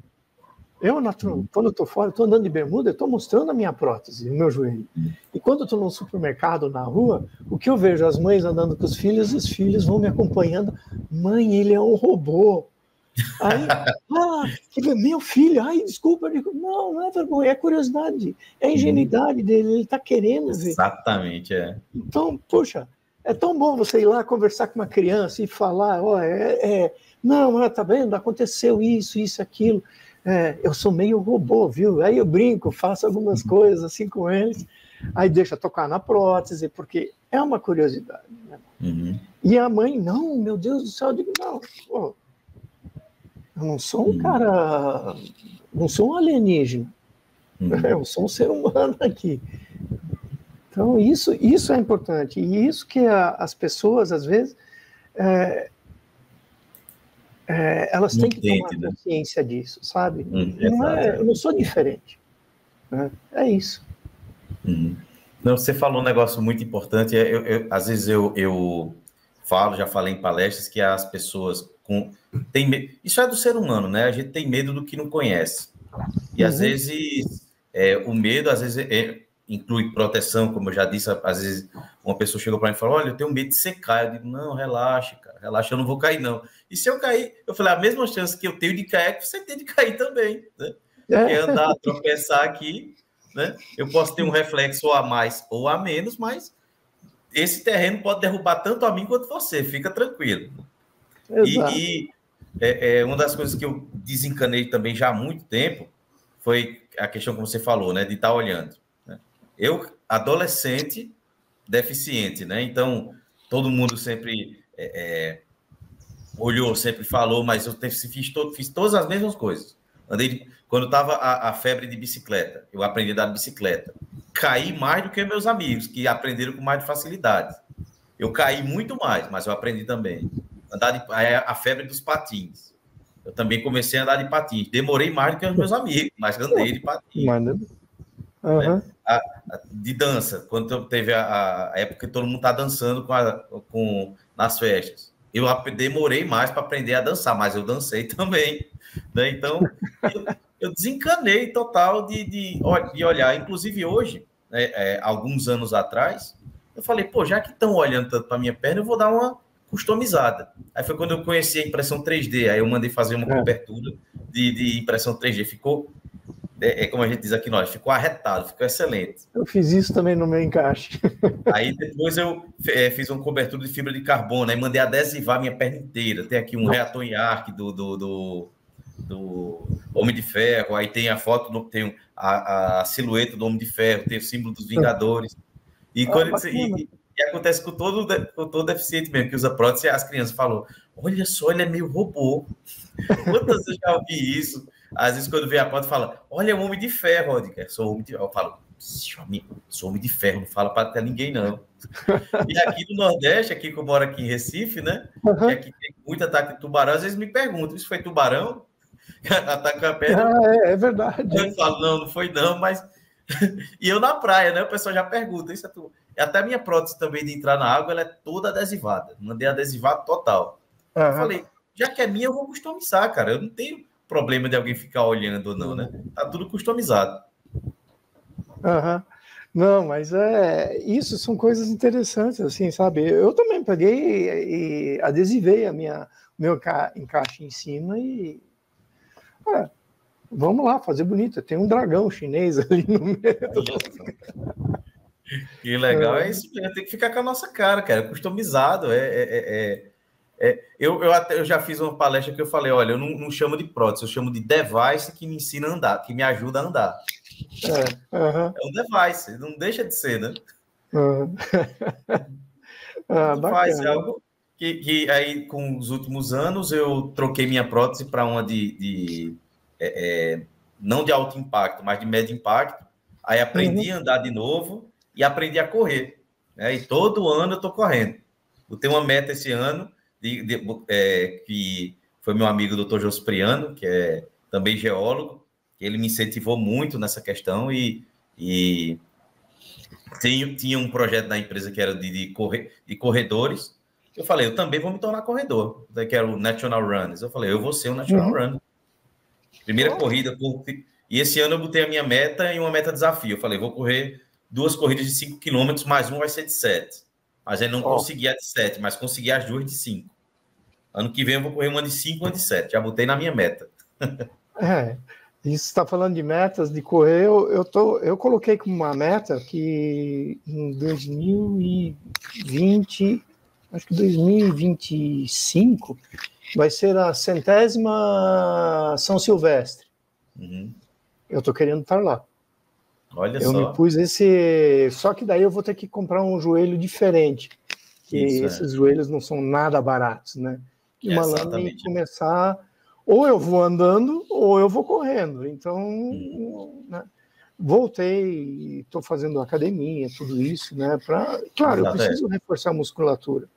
Quando eu estou fora, estou andando de bermuda, eu estou mostrando a minha prótese, o meu joelho. E quando eu estou no supermercado, na rua, o que eu vejo? As mães andando com os filhos vão me acompanhando. Mãe, ele é um robô. Aí, meu filho, ai, desculpa, eu digo, não é vergonha, é curiosidade, é a ingenuidade dele, ele está querendo ver.
Exatamente, é.
Então, poxa, é tão bom você ir lá conversar com uma criança e falar, não, tá vendo, aconteceu isso, aquilo. Eu sou meio robô, viu? Aí eu brinco, faço algumas coisas assim com eles, aí deixa tocar na prótese, porque é uma curiosidade. Né?
Uhum.
E a mãe, não, meu Deus do céu, eu digo, não, pô, eu não sou um cara, não sou um alienígena, eu sou um ser humano aqui. Então, isso é importante. E isso que as pessoas, às vezes, elas têm que tomar consciência disso, sabe? Eu não sou diferente. Né? É isso.
Não, você falou um negócio muito importante. Às vezes eu falo, já falei em palestras, que as pessoas têm medo. Isso é do ser humano, né? A gente tem medo do que não conhece. E às vezes o medo, às vezes, inclui proteção, como eu já disse. Às vezes uma pessoa chegou para mim e falou: olha, eu tenho medo de você cair. Eu digo: não, relaxa, cara, relaxa, eu não vou cair, não. E se eu cair, eu falei: a mesma chance que eu tenho de cair é que você tem de cair também, né? Porque andar, tropeçar aqui, né? Eu posso ter um reflexo a mais ou a menos, mas esse terreno pode derrubar tanto a mim quanto você, fica tranquilo. E uma das coisas que eu desencanei também já há muito tempo foi a questão que você falou, né, de estar olhando. Né? Eu, adolescente, deficiente, né? Então, todo mundo sempre olhou, sempre falou, mas eu fiz todas as mesmas coisas. Quando estava a febre de bicicleta, eu aprendi a andar de bicicleta. Caí mais do que meus amigos, que aprenderam com mais facilidade. Eu caí muito mais, mas eu aprendi também. A febre dos patins. Eu também comecei a andar de patins. Demorei mais do que os meus amigos, mas andei de patins. Né? De dança, quando teve a época que todo mundo está dançando nas festas. Eu demorei mais para aprender a dançar, mas eu dancei também. Né? Então, eu desencanei total de olhar. Inclusive hoje, alguns anos atrás, eu falei, pô, já que estão olhando tanto para minha perna, eu vou dar uma customizada. Aí foi quando eu conheci a impressão 3D, aí eu mandei fazer uma cobertura de impressão 3D. Ficou, como a gente diz aqui nós, ficou arretado, ficou excelente.
Eu fiz isso também no meu encaixe.
Aí depois eu fiz uma cobertura de fibra de carbono, aí mandei adesivar minha perna inteira. Tem aqui um reator em arco do Homem de Ferro, aí tem a foto, tem a silhueta do Homem de Ferro, tem o símbolo dos Vingadores. E acontece com todo deficiente mesmo, que usa prótese, as crianças falam, olha só, ele é meio robô. Quantas vezes eu já ouvi isso? Às vezes, quando vê a foto, fala, olha, é um Homem de Ferro, Rodrigo. Sou Homem de Ferro. Eu falo, sou Homem de Ferro, não fala para ninguém, não. E aqui no Nordeste, aqui que eu moro aqui em Recife, né? Que aqui tem muito ataque de tubarão, às vezes me perguntam, isso foi tubarão? Ataca a perna.
É verdade.
Eu falo, não foi não, mas... E eu na praia, né? O pessoal já pergunta, isso é tudo. Até a minha prótese também de entrar na água, ela é toda adesivada. Mandei adesivado total. Eu falei, já que é minha, eu vou customizar, cara. Eu não tenho problema de alguém ficar olhando ou não, né? Tá tudo customizado.
Não, mas isso são coisas interessantes, assim, sabe? Eu também peguei e adesivei meu encaixe em cima e vamos lá, fazer bonito. Tem um dragão chinês ali no meio.
Que legal, é isso mesmo, tem que ficar com a nossa cara, cara, customizado. Eu já fiz uma palestra que eu falei, olha, eu não chamo de prótese, eu chamo de device que me ensina a andar, que me ajuda a andar. É um device, não deixa de ser, né? Faz algo que aí, com os últimos anos, eu troquei minha prótese para uma não de alto impacto, mas de médio impacto. Aí aprendi a andar de novo e aprendi a correr. Né? E todo ano eu estou correndo. Eu tenho uma meta esse ano, que foi meu amigo Dr. Jospriano, que é também geólogo, que ele me incentivou muito nessa questão e tinha um projeto da empresa que era de corredores. Eu falei, eu também vou me tornar corredor, que era o National Runners. Eu falei, eu vou ser um National Runner. Primeira corrida, e esse ano eu botei a minha meta em uma meta desafio. Eu falei, vou correr 2 corridas de 5 km, mais uma vai ser de 7. Mas aí não consegui a de 7, mas consegui as 2 de 5. Ano que vem eu vou correr uma de 5, uma de 7. Já botei na minha meta.
Isso está falando de metas de correr. Eu coloquei como uma meta que em 2020, acho que 2025, vai ser a 100ª São Silvestre.
Uhum.
Eu estou querendo estar lá.
Olha
eu
só.
Me pus esse. Só que daí eu vou ter que comprar um joelho diferente. Que esses joelhos não são nada baratos, né? E uma lâmina e começar. Ou eu vou andando, ou eu vou correndo. Então, né? Voltei, estou fazendo academia, tudo isso, né? Claro, eu preciso reforçar a musculatura.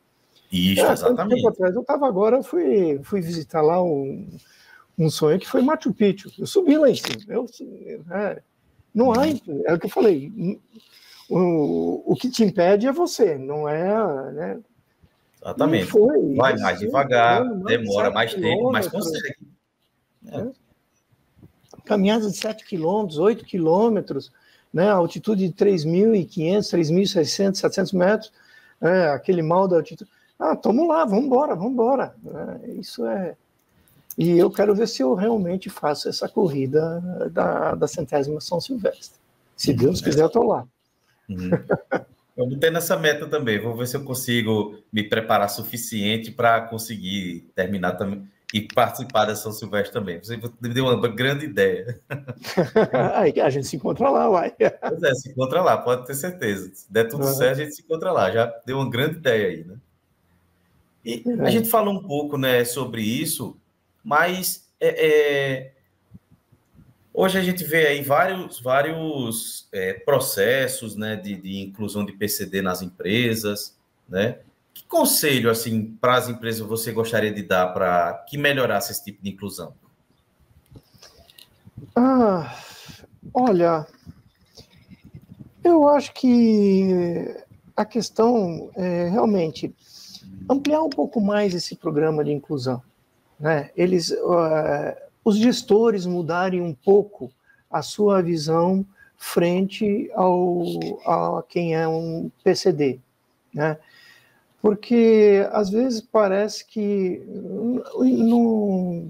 Isso, exatamente.
Tempo atrás eu estava agora, fui visitar lá um sonho que foi Machu Picchu. Eu subi lá em cima. Não há, é o que eu falei. O que te impede é você, não é, né?
Exatamente. Vai mais devagar, demora mais tempo, mas consegue.
Caminhada de 7 quilômetros, 8 quilômetros, né? Altitude de 3.500, 3.600, 700 metros, aquele mal da altitude. Tamo lá, vamos embora. Isso é... E eu quero ver se eu realmente faço essa corrida da 100ª São Silvestre. Se Deus quiser, eu estou lá.
Eu botei nessa meta também. Vou ver se eu consigo me preparar suficiente para conseguir terminar também e participar da São Silvestre também. Você me deu uma grande ideia.
A gente se encontra lá, uai.
Pois é, se encontra lá, pode ter certeza. Se der tudo certo, a gente se encontra lá. Já deu uma grande ideia aí, né? E a gente falou um pouco, né, sobre isso, mas hoje a gente vê aí vários processos, né, de inclusão de PCD nas empresas, né? Que conselho, assim, para as empresas você gostaria de dar para que melhorasse esse tipo de inclusão?
Olha, eu acho que a questão é realmente ampliar um pouco mais esse programa de inclusão, né? Os gestores mudarem um pouco a sua visão frente a quem é um PCD, né? Porque às vezes parece que não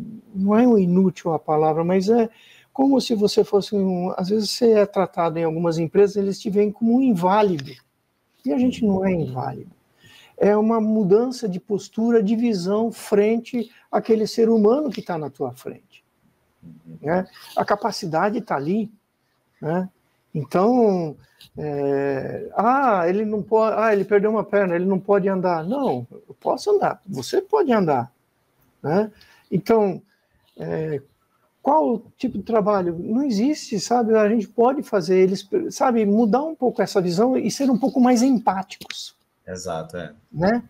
é um inútil a palavra, mas é como se você fosse às vezes você é tratado em algumas empresas, eles te veem como um inválido, e a gente não é inválido. É uma mudança de postura, de visão frente àquele ser humano que está na tua frente, né? A capacidade está ali, né? Então, ele não pode, ele perdeu uma perna, ele não pode andar. Não, eu posso andar, você pode andar, né? Então, qual tipo de trabalho? Não existe, sabe? A gente pode fazer eles, sabe, mudar um pouco essa visão e ser um pouco mais empáticos.
Exato,
né?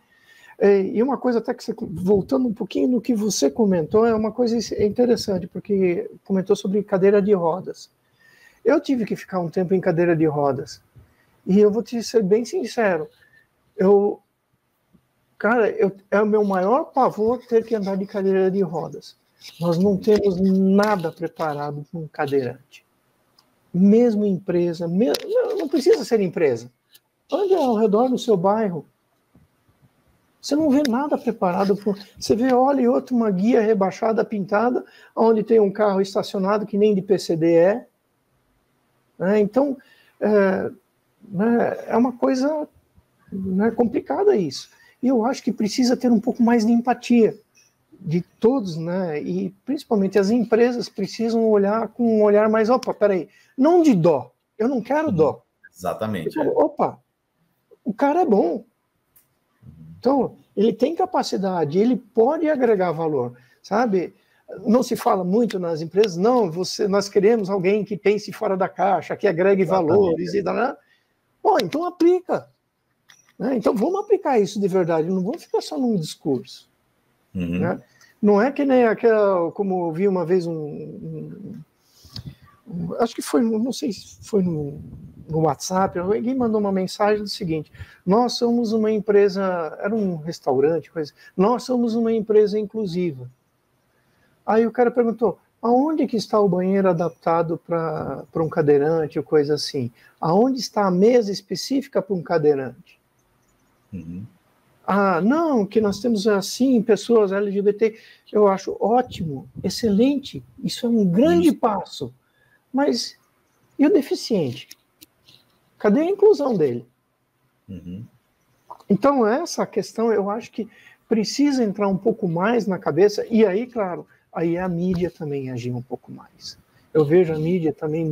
E uma coisa até que voltando um pouquinho no que você comentou, é uma coisa interessante, porque comentou sobre cadeira de rodas. Eu tive que ficar um tempo em cadeira de rodas, e eu vou te ser bem sincero, é o meu maior pavor ter que andar de cadeira de rodas. Nós não temos nada preparado para um cadeirante. Mesmo empresa, não precisa ser empresa. Ande ao redor do seu bairro. Você não vê nada preparado. Você vê, olha e outra, uma guia rebaixada, pintada, onde tem um carro estacionado que nem de PCD é. Então, é uma coisa complicada isso. E eu acho que precisa ter um pouco mais de empatia de todos, né? E principalmente as empresas precisam olhar com um olhar mais, peraí, não de dó, eu não quero dó.
Exatamente.
Opa, o cara é bom. Então, ele tem capacidade, ele pode agregar valor, sabe? Não se fala muito nas empresas, não, nós queremos alguém que pense fora da caixa, que agregue valores. Bom, então aplica. Né? Então, vamos aplicar isso de verdade, não vamos ficar só num discurso. Né? Não é que nem aquela, como eu vi uma vez acho que foi, não sei se foi no WhatsApp, alguém mandou uma mensagem do seguinte: nós somos uma empresa, era um restaurante, nós somos uma empresa inclusiva. Aí o cara perguntou, aonde que está o banheiro adaptado para um cadeirante ou coisa assim? Aonde está a mesa específica para um cadeirante? Não, que nós temos assim, pessoas LGBT, eu acho ótimo, excelente, isso é um grande passo, mas e o deficiente? Cadê a inclusão dele?
Uhum.
Então, essa questão, eu acho que precisa entrar um pouco mais na cabeça, e aí, claro, aí a mídia também agir um pouco mais. Eu vejo a mídia também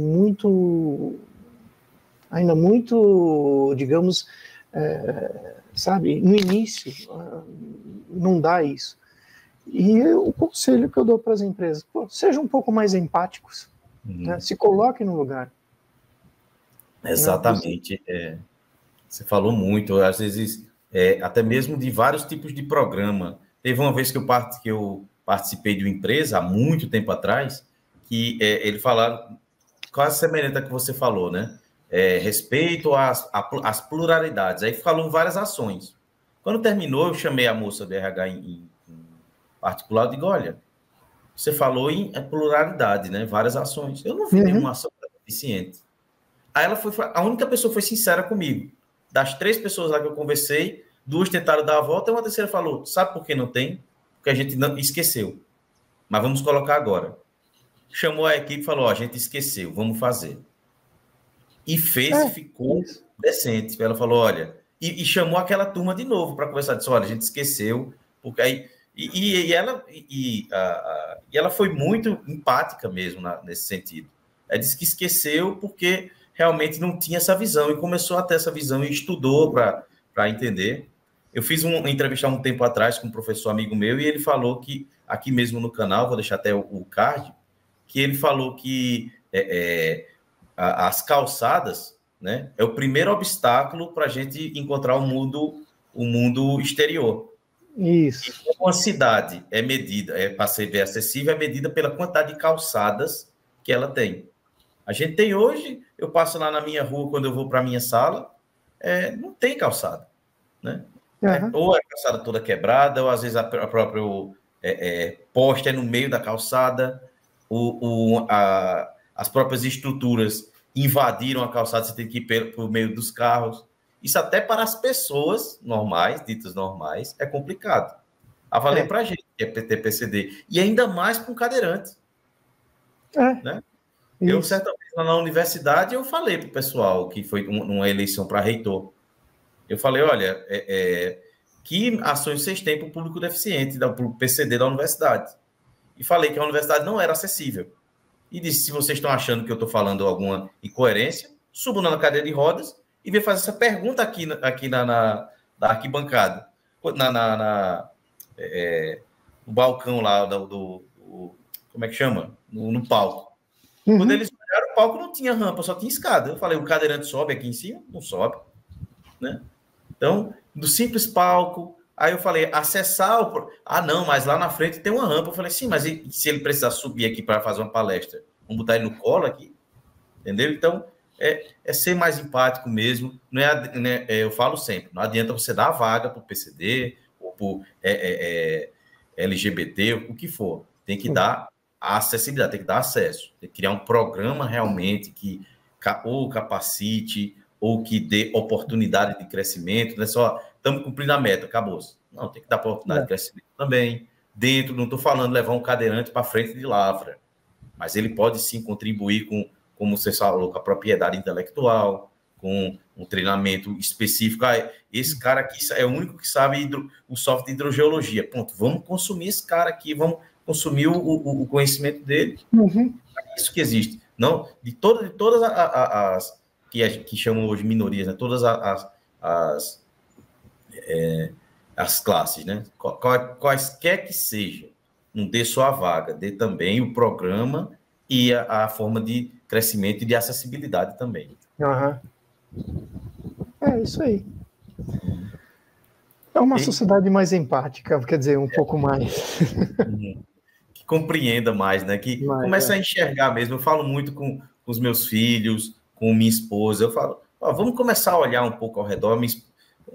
ainda muito, digamos, sabe, no início, não dá isso. E o conselho que eu dou para as empresas, sejam um pouco mais empáticos, né? Se coloquem no lugar.
Exatamente. Você falou muito, às vezes, até mesmo de vários tipos de programa. Teve uma vez que eu participei de uma empresa, há muito tempo atrás, que ele falaram, quase semelhante a que você falou, né? Respeito às pluralidades. Aí falou várias ações. Quando terminou, eu chamei a moça do RH em particular, eu digo, olha, você falou em pluralidade, né? Várias ações. Eu não vi nenhuma ação eficiente. Aí a única pessoa foi sincera comigo. Das 3 pessoas lá que eu conversei, 2 tentaram dar a volta e uma terceira falou, sabe por que não tem? Porque a gente não esqueceu. Mas vamos colocar agora. Chamou a equipe e falou, a gente esqueceu, vamos fazer. E fez e ficou decente. Ela falou, olha, e chamou aquela turma de novo para conversar, disse, olha, a gente esqueceu, porque aí ela foi muito empática mesmo nesse sentido. Ela disse que esqueceu porque realmente não tinha essa visão e começou a ter essa visão e estudou para entender. Eu fiz uma entrevista há um tempo atrás com um professor amigo meu e ele falou que, aqui mesmo no canal, vou deixar até o card, que ele falou que as calçadas, né, é o primeiro obstáculo para a gente encontrar o mundo exterior.
Isso.
E uma cidade é medida, para ser acessível, é medida pela quantidade de calçadas que ela tem. A gente tem hoje, eu passo lá na minha rua quando eu vou para a minha sala, não tem calçada, né? Ou a calçada toda quebrada, ou às vezes a própria poste é no meio da calçada, as próprias estruturas invadiram a calçada, você tem que ir por meio dos carros. Isso até para as pessoas normais, ditas normais, é complicado. A valer para a gente, que é PT-PCD. E ainda mais para um cadeirante. Né? Eu, certa vez, lá na universidade, eu falei para o pessoal, que foi uma eleição para reitor, eu falei, olha, que ações vocês têm para o público deficiente, para o PCD da universidade? E falei que a universidade não era acessível. E disse, se vocês estão achando que eu estou falando alguma incoerência, subam na cadeira de rodas e vem fazer essa pergunta aqui na arquibancada, no balcão lá como é que chama? No palco. Quando eles olharam, o palco não tinha rampa, só tinha escada. Eu falei, o cadeirante sobe aqui em cima? Não sobe. Né? Então, do simples palco, aí eu falei, acessar não, mas lá na frente tem uma rampa. Eu falei, sim, mas e se ele precisar subir aqui para fazer uma palestra? Vamos botar ele no colo aqui? Entendeu? Então, é ser mais empático mesmo. Não eu falo sempre, não adianta você dar a vaga para o PCD ou para o LGBT, o que for. Tem que dar a acessibilidade, tem que dar acesso. Tem que criar um programa realmente que ou capacite ou que dê oportunidade de crescimento. Não é só, estamos cumprindo a meta, acabou-se. Não, tem que dar oportunidade de crescimento também. Dentro, não estou falando levar um cadeirante para frente de lavra, mas ele pode sim contribuir com, como você falou, com a propriedade intelectual, com um treinamento específico. Esse cara aqui é o único que sabe o software de hidrogeologia. Ponto. Vamos consumir esse cara aqui, vamos consumir o conhecimento dele. É isso que existe. Não, de todas as que chamam hoje minorias, né? Todas as classes, né? Quaisquer que seja, não dê só a vaga, dê também o programa e a forma de crescimento e de acessibilidade também.
É isso aí. É uma sociedade mais empática, quer dizer, um pouco mais.
Que compreenda mais, né? Que comece a enxergar mesmo. Eu falo muito com os meus filhos, com minha esposa. Eu falo, vamos começar a olhar um pouco ao redor. Vamos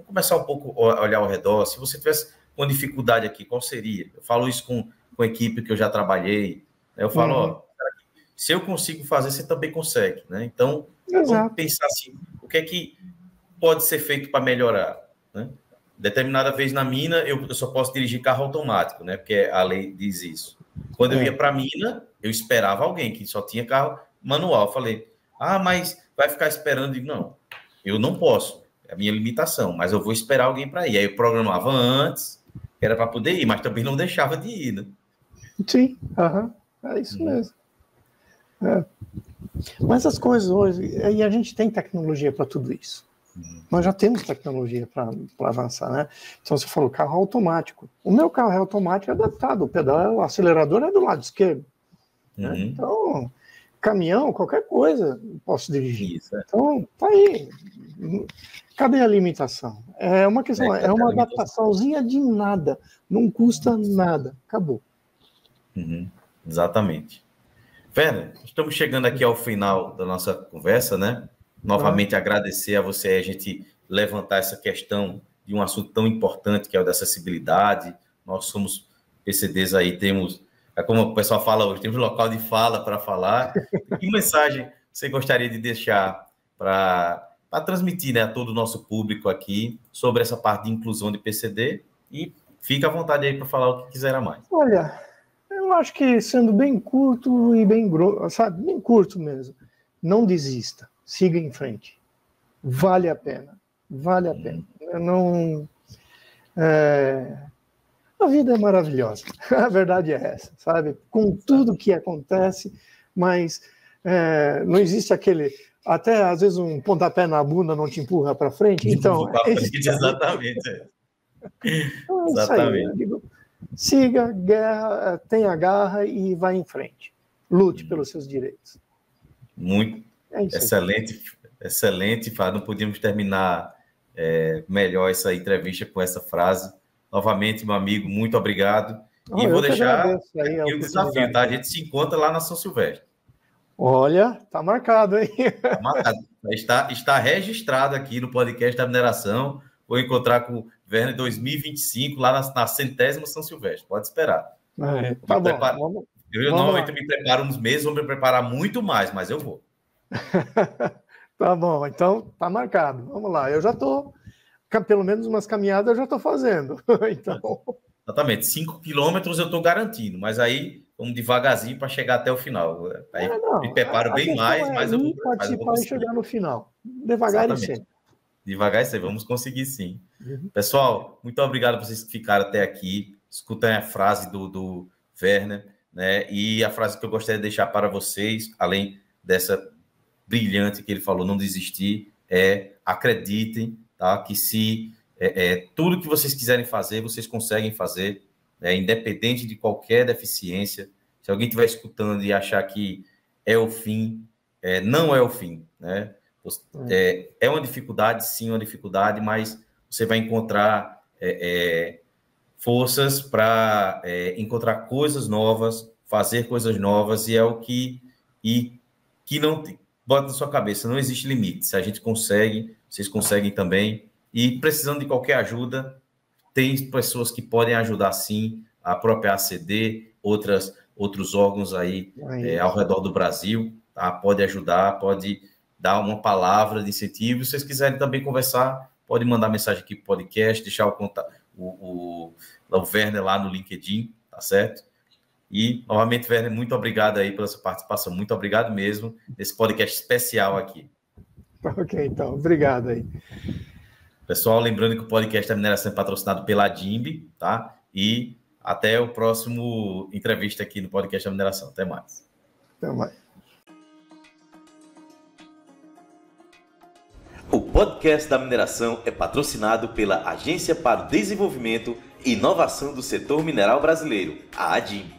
começar um pouco a olhar ao redor. Se você tivesse uma dificuldade aqui, qual seria? Eu falo isso com a equipe que eu já trabalhei. Eu falo, se eu consigo fazer, você também consegue, né? Então, vamos pensar assim, o que é que pode ser feito para melhorar, né? determinada vez na mina, eu só posso dirigir carro automático, né? Porque a lei diz isso. Quando eu ia para a mina, eu esperava alguém que só tinha carro manual. Eu falei, mas vai ficar esperando? Eu digo, não, eu não posso. É a minha limitação, mas eu vou esperar alguém para ir. Aí eu programava antes, era para poder ir, mas também não deixava de ir, né?
Sim, é isso mesmo. Mas as coisas hoje, e a gente tem tecnologia para tudo isso. Nós já temos tecnologia para avançar, né? Então você falou carro automático. O meu carro é automático, é adaptado. O pedal, o acelerador é do lado esquerdo. Né? Então, caminhão, qualquer coisa, posso dirigir.
Isso, é.
Então, tá aí. Cadê a limitação? É uma questão, é uma adaptaçãozinha de nada. Não custa nada. Acabou.
Exatamente. Werner, estamos chegando aqui ao final da nossa conversa, né? Novamente agradecer a você, a gente levantar essa questão de um assunto tão importante que é o da acessibilidade. Nós somos PCDs aí, temos, como o pessoal fala hoje, temos local de fala para falar. Que mensagem você gostaria de deixar para transmitir, né, a todo o nosso público aqui sobre essa parte de inclusão de PCD? E fica à vontade aí para falar o que quiser a mais.
Olha, eu acho que sendo bem curto e bem grosso, sabe, bem curto mesmo, não desista. Siga em frente. Vale a pena. Vale a pena. A vida é maravilhosa. A verdade é essa, sabe? Com tudo que acontece, mas não existe aquele... Até, às vezes, um pontapé na bunda não te empurra para frente. Então,
exatamente.
Então, é isso aí. Eu digo, siga, tenha garra e vá em frente. Lute pelos seus direitos.
Muito excelente, Fábio. Não podíamos terminar melhor essa entrevista com essa frase. Novamente, meu amigo, muito obrigado. E vou deixar aqui o desafio, tá? A gente se encontra lá na São Silvestre.
Olha, tá marcado, hein?
Tá marcado. Está registrado aqui no podcast da mineração. Vou encontrar com o Werner em 2025, lá na 100ª São Silvestre. Pode esperar.
Tá bom.
Eu normalmente me preparo uns meses, vou me preparar muito mais, mas eu vou.
Tá bom, então tá marcado. Vamos lá, eu já tô, pelo menos umas caminhadas eu já tô fazendo. Então...
Exatamente, 5 quilômetros eu estou garantindo, mas aí vamos devagarzinho para chegar até o final. Aí me preparo bem mais, mas eu vou
participar e chegar no final. Devagar e sempre.
Devagar e sempre, vamos conseguir sim. Pessoal, muito obrigado por vocês que ficaram até aqui. Escutem a frase do Werner, né? E a frase que eu gostaria de deixar para vocês, além dessa brilhante que ele falou, não desistir, acreditem, tá? Que se tudo que vocês quiserem fazer, vocês conseguem fazer, né? Independente de qualquer deficiência. Se alguém estiver escutando e achar que é o fim, não é o fim, né? É uma dificuldade, sim, uma dificuldade, mas você vai encontrar forças para encontrar coisas novas, fazer coisas novas, e é o que não bota na sua cabeça, não existe limite. Se a gente consegue, vocês conseguem também. E precisando de qualquer ajuda, tem pessoas que podem ajudar sim, a própria ACD, outros órgãos aí ao redor do Brasil, tá? Pode ajudar, pode dar uma palavra de incentivo. Se vocês quiserem também conversar, pode mandar mensagem aqui para o podcast, deixar o Werner lá no LinkedIn, tá certo? E, novamente, Werner, muito obrigado aí pela sua participação. Muito obrigado mesmo nesse podcast especial aqui.
Ok, então. Obrigado aí.
Pessoal, lembrando que o podcast da mineração é patrocinado pela DIMB, tá? E até o próximo entrevista aqui no podcast da mineração. Até mais.
Até mais.
O podcast da mineração é patrocinado pela Agência para o Desenvolvimento e Inovação do Setor Mineral Brasileiro, a ADIMB.